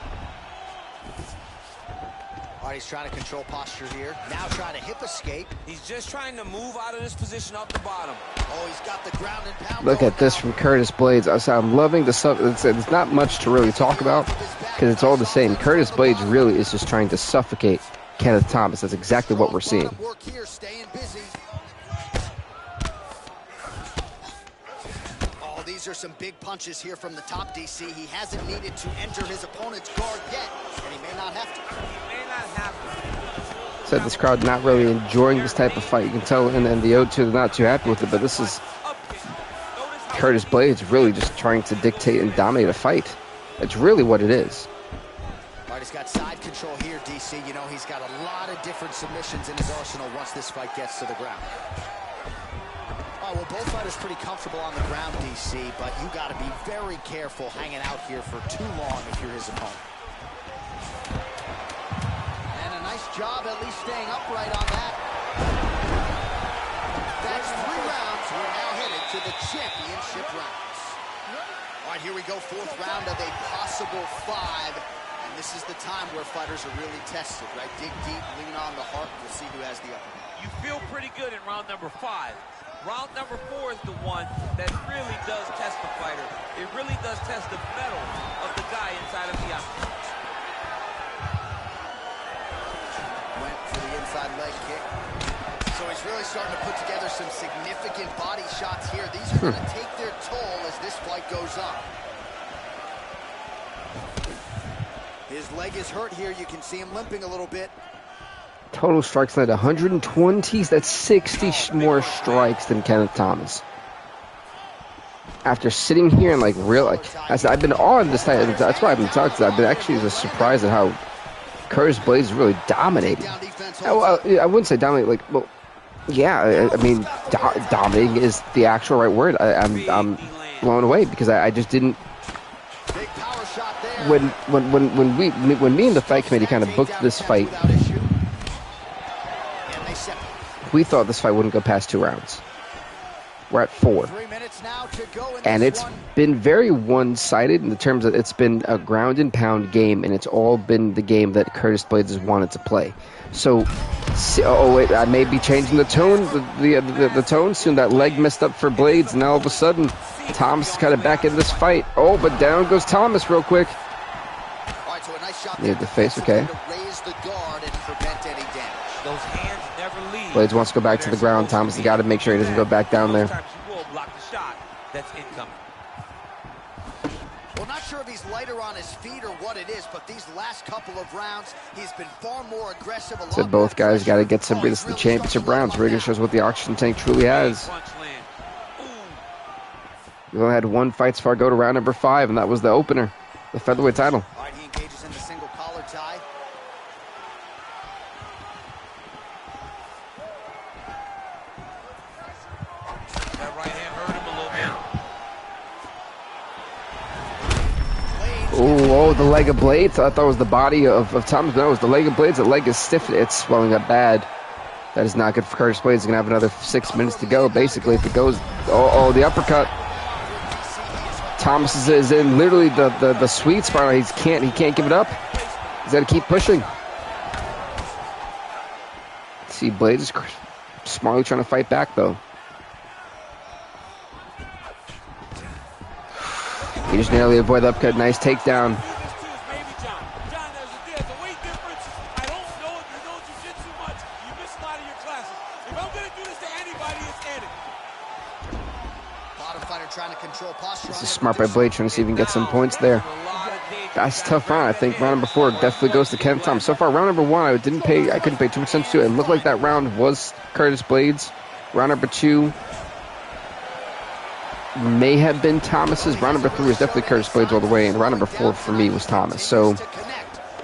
All right, he's trying to control posture here. Now trying to hip escape. He's just trying to move out of this position off the bottom. Oh, he's got the ground and pound. Look at this from Curtis Blades. I'm loving the stuff. It's not much to really talk about because it's all the same. Curtis Blades really is just trying to suffocate Kenneth Thomas. That's exactly what we're seeing. Work here, staying busy. Oh, these are some big punches here from the top, DC. He hasn't needed to enter his opponent's guard yet, and he may not have to. Said this crowd not really enjoying this type of fight. You can tell in the O2 they're not too happy with it, but this is Curtis Blades really just trying to dictate and dominate a fight. That's really what it is. All right, he's got side control here, DC. You know, he's got a lot of different submissions in his arsenal once this fight gets to the ground. Oh, well, both fighters pretty comfortable on the ground, DC, but you got to be very careful hanging out here for too long if you're his opponent. Job at least staying upright on that. That's 3 rounds. We're now headed to the championship rounds. All right, here we go. 4th round of a possible 5. And this is the time where fighters are really tested, right? Dig deep, lean on the heart. We'll see who has the upper hand. You feel pretty good in round number 5. Round number 4 is the one that really does test the fighter. It really does test the mettle of the guy inside of the octagon. Inside leg kick. So he's really starting to put together some significant body shots here. These are going to take their toll as this fight goes on. His leg is hurt here. You can see him limping a little bit. Total strikes at 120. That's 60 more strikes than Kenneth Thomas. After sitting here and like I've been on this type. That's why I've been talking to. I've been actually surprised at how Curtis Blades is really dominating. I wouldn't say dominating. Like, well, yeah. I mean, dominating is the actual right word. I'm blown away because I just didn't. When me and the fight committee kind of booked this fight, we thought this fight wouldn't go past 2 rounds. We're at 4. And it's been very one-sided in the terms that it's been a ground and pound game, and it's all been the game that Curtis Blades has wanted to play. So, oh wait, I may be changing the tone, the tone soon. That leg messed up for Blades, and now all of a sudden, Thomas is kind of back in this fight. Oh, but down goes Thomas real quick. Needed the face, okay. Blades wants to go back to the ground. Thomas has got to make sure he doesn't go back down there. That's incoming. Well, not sure if he's lighter on his feet or what it is, but these last couple of rounds, he's been far more aggressive. So both guys got to get some. This is the championship rounds. Reagan shows what the oxygen tank truly has. We only had 1 fight so far go to round number 5, and that was the opener, the featherweight title. All right, he engages in the single collar tie. That right hand hurt him a little bit. Oh, the leg of Blades. I thought it was the body of Thomas. No, it was the leg of Blades. The leg is stiff. It's swelling up bad. That is not good for Curtis Blades. He's going to have another 6 minutes to go, basically, if it goes. Oh, the uppercut. Thomas is in literally the sweet spot. He can't give it up. He's got to keep pushing. See, Blades is smartly trying to fight back, though. He just narrowly avoided the uppercut. Nice takedown. This is smart by Blade, trying to see if he can get some points there. That's a tough round. I think round number 4 definitely goes to Kenneth Thomas. So far, round number 1, I couldn't pay too much attention to it. It looked like that round was Curtis Blades. Round number 2 may have been Thomas's. Round number 3 was definitely Curtis Blades all the way, and round number 4 for me was Thomas. So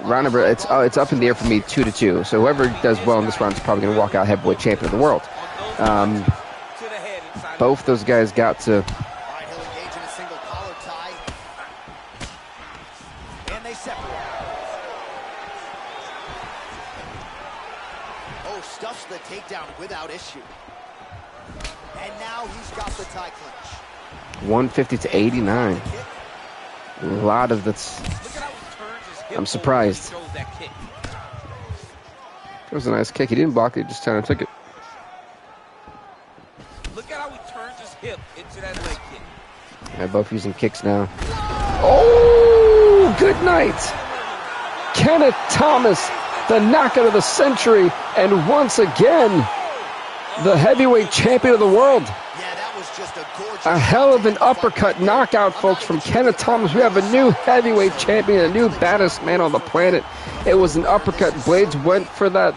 round number it's up in the air for me, 2-2. So whoever does well in this round is probably going to walk out heavyweight champion of the world. Both those guys got to. Stuffs the takedown without issue. And now he's got the tie clinch. 150-89. A lot of that's. I'm surprised. It was a nice kick. He didn't block it, just kind of took it. Look at how he turns his hip into that leg kick. They're both using kicks now. Oh, good night. Kenneth Thomas, the knockout of the century, and once again, the heavyweight champion of the world. Yeah, that was just a gorgeous. A hell of an uppercut knockout, folks, from Kenneth Thomas. We have a new heavyweight champion, a new baddest man on the planet. It was an uppercut. Blades went for the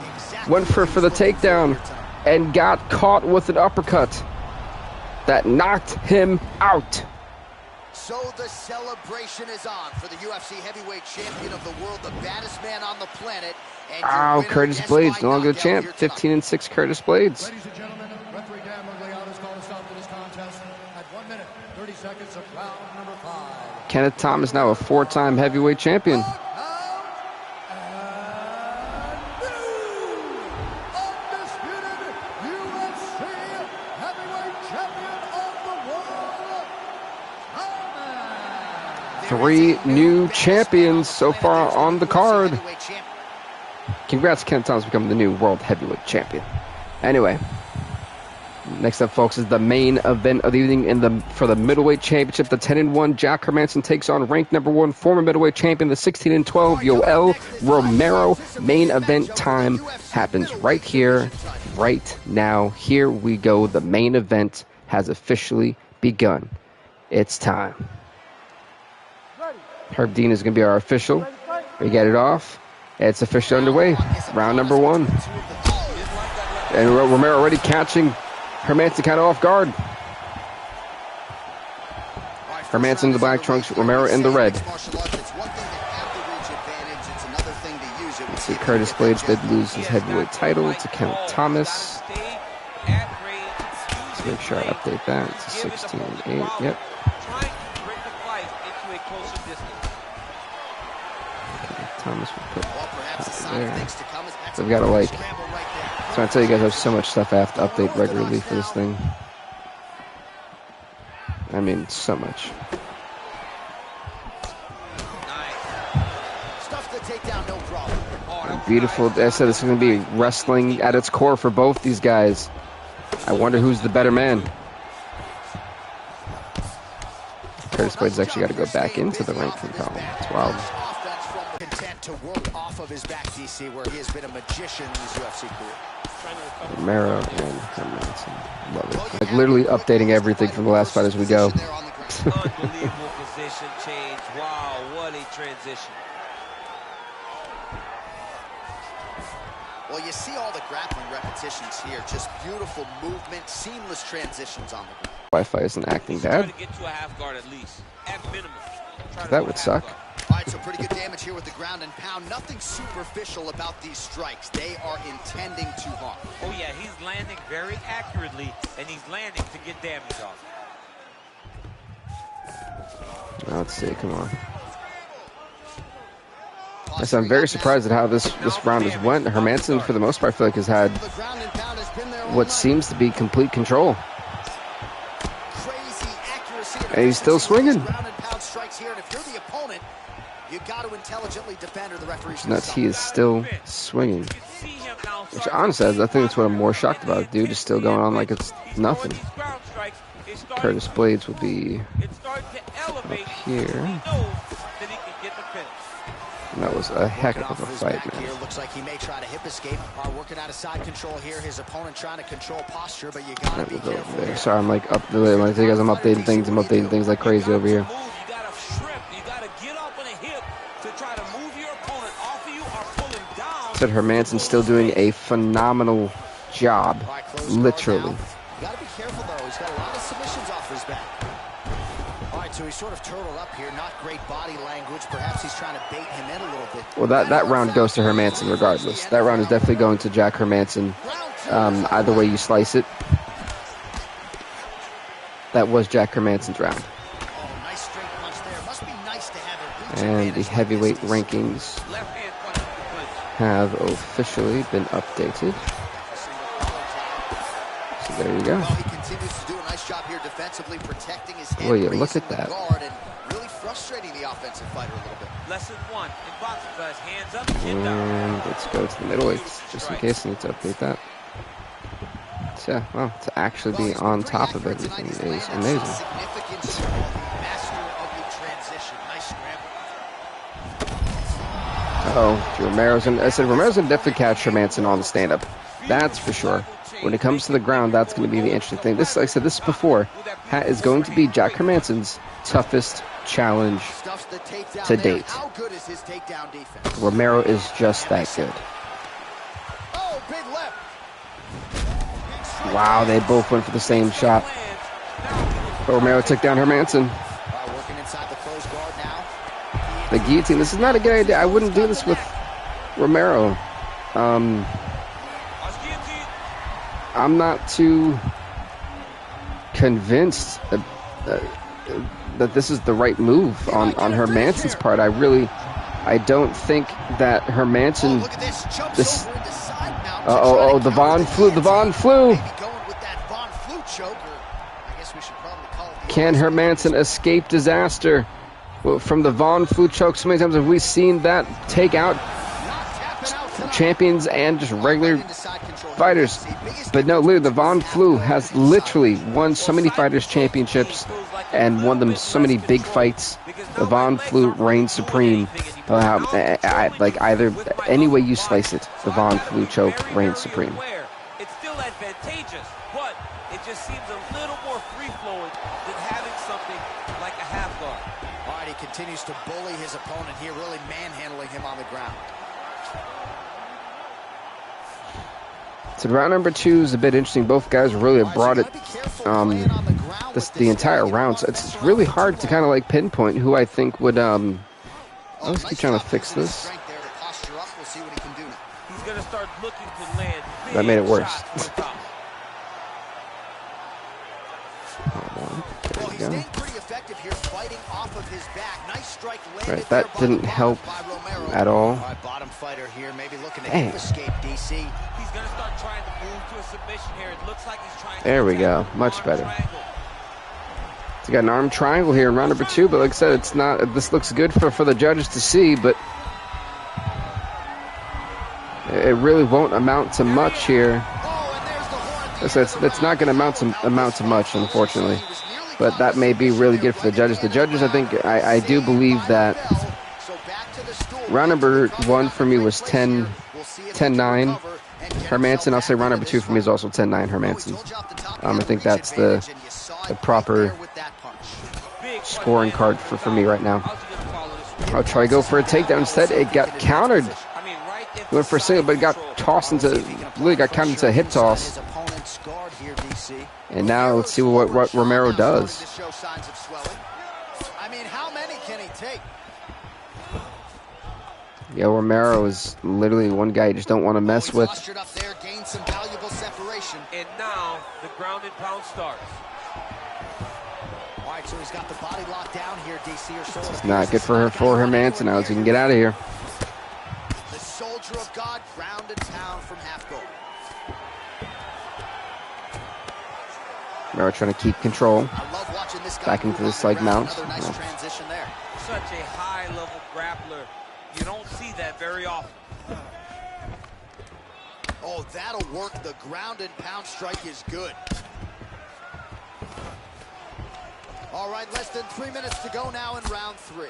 takedown and got caught with an uppercut that knocked him out. So the celebration is on for the UFC heavyweight champion of the world, the baddest man on the planet. Wow, Curtis Blades, no longer the champ. 15-6 Curtis Blades. Ladies and gentlemen, referee Dan Mugliata has called a stop to this contest at 1 minute, 30 seconds of round number 5. Kenneth Thomas now a 4-time heavyweight champion. Three new champions so far on the card. Congrats, Kenneth Thomas, becoming the new world heavyweight champion. Anyway, next up, folks, is the main event of the evening for the middleweight championship. The 10-1 Jack Hermansson takes on ranked number 1 former middleweight champion, the 16-12 Yoel Romero. Main event time happens right here, right now. Here we go. The main event has officially begun. It's time. Herb Dean is going to be our official. We get it off. It's officially underway. Round number 1. And Romero already catching Hermansson kind of off guard. Hermansson in the black trunks, Romero in the red. Let's see, Curtis Blades did lose his heavyweight title to Kenneth Thomas. Let's make sure I update that. It's a 16-8. Yep. Thomas will put there. So we've got to so I tell you guys, I have so much stuff I have to update regularly for this thing. I mean, so much. Beautiful. I said this is going to be wrestling at its core for both these guys. I wonder who's the better man. Curtis Blades actually got to go back into the ranking column. It's wild. To work off of his back, DC, where he has been a magician in his UFC career. Romero and Hermansson. Love it. Like literally updating everything from the last fight as we go. Unbelievable position change. Wow, what a transition. Well, you see all the grappling repetitions here. Just beautiful movement, seamless transitions on the ground. Wi-Fi isn't acting bad. Try to get to a half guard at least, at minimum. That would suck. All right, so pretty good damage here with the ground and pound. Nothing superficial about these strikes. They are intending to harm. Oh, yeah, he's landing very accurately, and he's landing to get damage off. Let's see, come on. So I'm very surprised at how this round has went. Hermansson, for the most part, I feel like has had what seems to be complete control. And he's still swinging. You got to intelligently defend, or the referee's nuts. He is still swinging. Which honestly, I think that's what I'm more shocked about. Dude is still going on like it's nothing. Curtis Blades will be up here. And that was a heck of a fight, man. Looks like he may try to hip escape. Working out of side control here. His opponent trying to control posture, but you gotta be careful. There. Sorry, I'm like up. When I tell you guys I'm updating things, like crazy over here. You gotta shrimp. You gotta get up on a hip to try to move your opponent off of you or pull him down. Said Hermansson's still doing a phenomenal job, literally. You gotta be careful though. He's got a lot of submissions off his back. All right, so he's sort of turtled up here. Not great body language. Perhaps he's trying to bait him in a little bit. Well, that round goes to Hermansson regardless. That round is definitely going to Jack Hermansson. Either way you slice it. That was Jack Hermansson's round. Nice straight punch there. Must be nice to have a and the heavyweight rankings have officially been updated. So there you go. Well, he continues to do a nice job here defensively, protecting his head. Well, yeah, look at that. And really frustrating the offensive fighter a little bit. Lesson 1 in boxing, guys. Hands up, and let's go to the middleweights, just in case I need to update that. So, yeah, well, to actually be on top of everything is amazing. Romero's gonna, I said Romero's gonna definitely catch Hermansson on the stand-up. That's for sure. When it comes to the ground, that's going to be the interesting thing. This, like I said this before, is going to be Jack Hermansson's toughest challenge to date. Romero is just that good. Wow, they both went for the same shot. But Romero took down Hermansson. The guillotine. This is not a good idea. I wouldn't do this with Romero. I'm not too convinced that this is the right move on Hermansson's part. I don't think that Hermansson. The Von flew. Can Hermansson escape disaster? Well, from the Von flu choke, so many times have we seen that take out champions and just regular fighters. But no, literally, the Von flu has literally won so many fighters championships and won them so many big fights. The Von flu reigns supreme. Like either any way you slice it, the Von flu choke reigns supreme. It's still advantageous, but it just seems a little more free-flowing than having something like a half guard. All right, he continues to bully his opponent here, really manhandling him on the ground. So round number 2 is a bit interesting. Both guys really have brought it the entire round. So it's really hard to kind of like pinpoint who I think would. Let's keep trying to fix this. That made it worse. Hold on. There we go. Right, that didn't help at all. Dang. There we go. Much better. He's got an arm triangle here in round number 2, but like I said, it's not. This looks good for the judges to see, but it really won't amount to much here. It's not going to amount to much, unfortunately. But that may be really good for the judges. The judges, I think, I do believe that round number 1 for me was 10-9 Hermansson. I'll say round number 2 for me is also 10-9 Hermansson. I think that's the proper scoring card for me right now. I'll try to go for a takedown. Instead, it got countered. Went for a single, but it got tossed really got countered into a hip toss. And now let's see what Romero does. Yeah, Romero is literally one guy you just don't want to mess with. And now the ground and pound starts. All right, so he's got the body locked down here, DC. It's not good for Hermansson now, so he can get out of here. The soldier of God, ground and pound from half guard. Romero trying to keep control. Back into this like mount. Transition there. Such a high-level grappler. You don't see that very often. Oh, that'll work. The ground and pound strike is good. All right, less than 3 minutes to go now in round 3.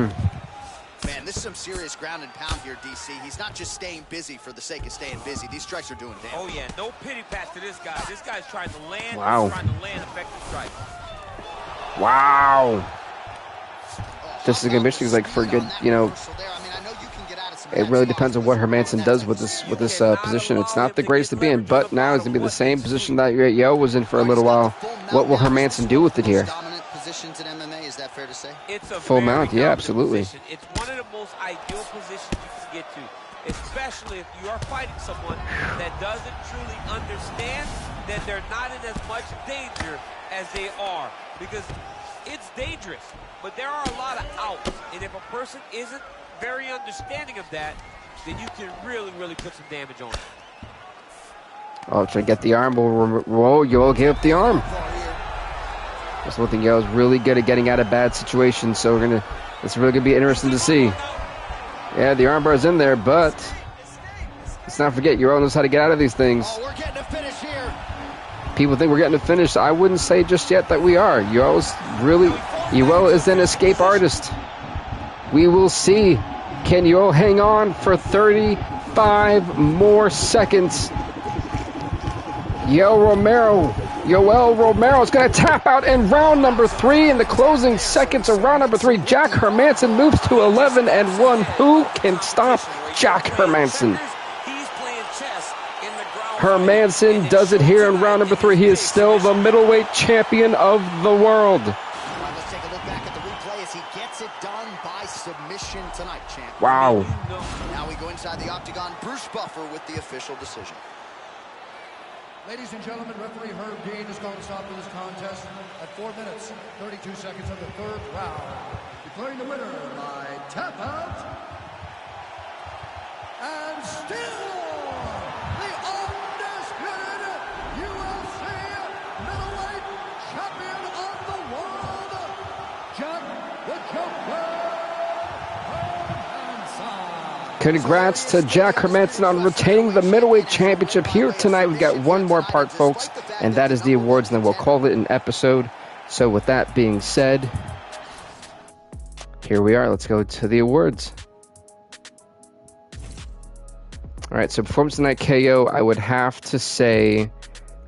Man, this is some serious ground and pound here, DC. He's not just staying busy for the sake of staying busy. These strikes are doing damage. Oh, yeah, no pity pat to this guy. This guy's trying to land. Wow. He's trying to land effective strikes. Wow. This is a good mission because, like, for good, you know, it really depends on what Hermansson does with this position. It's not the greatest to be in, but now it's going to be the same position that Yoel was in for a little while. What will Hermansson do with it here? Positions in MMA, is that fair to say? It's a full mount, yeah, absolutely. Position. It's one of the most ideal positions you can get to, especially if you are fighting someone that doesn't truly understand that they're not in as much danger as they are, because it's dangerous, but there are a lot of outs, and if a person isn't very understanding of that, then you can really, really put some damage on it. Oh, try to get the arm. Whoa, Yoel gave up the arm. That's one thing. Yoel's really good at getting out of bad situations, so it's really gonna be interesting to see. Yeah, the armbar's in there, but let's not forget, Yoel knows how to get out of these things. Oh, we're getting a finish here. People think we're getting a finish. I wouldn't say just yet that we are. Yoel is an escape artist. We will see. Can Yoel hang on for 35 more seconds? Yoel Romero is going to tap out in round number 3 in the closing seconds of round number 3. Jack Hermansson moves to 11-1. Who can stop Jack Hermansson? Hermansson does it here in round number 3. He is still the middleweight champion of the world. Let's take a look back at the replay as he gets it done by submission tonight, champ. Wow. Now we go inside the octagon. Bruce Buffer with the official decision. Ladies and gentlemen, referee Herb Dean has called a stop to this contest at 4 minutes, 32 seconds of the 3rd round. Declaring the winner by tap out. And still the undisputed UFC middleweight champion of the world, Jack the Joker Hermansson. Congrats to Jack Hermansson on retaining the middleweight championship here tonight. We've got one more part, folks, and that is the awards, and then we'll call it an episode. So with that being said, here we are. Let's go to the awards. All right, so Performance of the Night KO, I would have to say,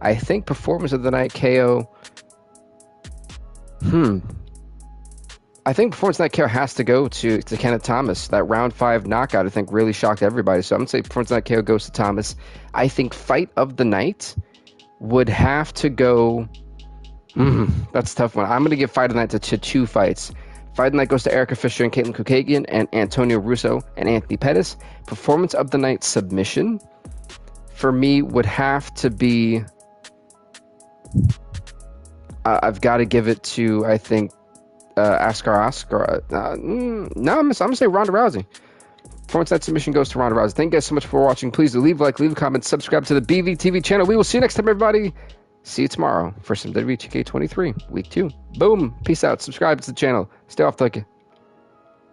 I think Performance of the Night KO, I think Performance of the Night KO has to go to Kenneth Thomas. That round 5 knockout, I think, really shocked everybody. So I'm going to say Performance of the Night KO goes to Thomas. I think Fight of the Night would have to go, that's a tough one. I'm going to give Fight of the Night to 2 fights. Fight of the Night goes to Erica Fisher and Caitlin Kukagian and Antonio Russo and Anthony Pettis. Performance of the Night submission for me would have to be, I've got to give it to, I think, Oscar. No, I'm going to say Ronda Rousey. Performance of the Night submission goes to Ronda Rousey. Thank you guys so much for watching. Please do leave a like, leave a comment, subscribe to the BVTV channel. We will see you next time, everybody. See you tomorrow for some WTK23 Week 2. Boom. Peace out. Subscribe to the channel. Stay off the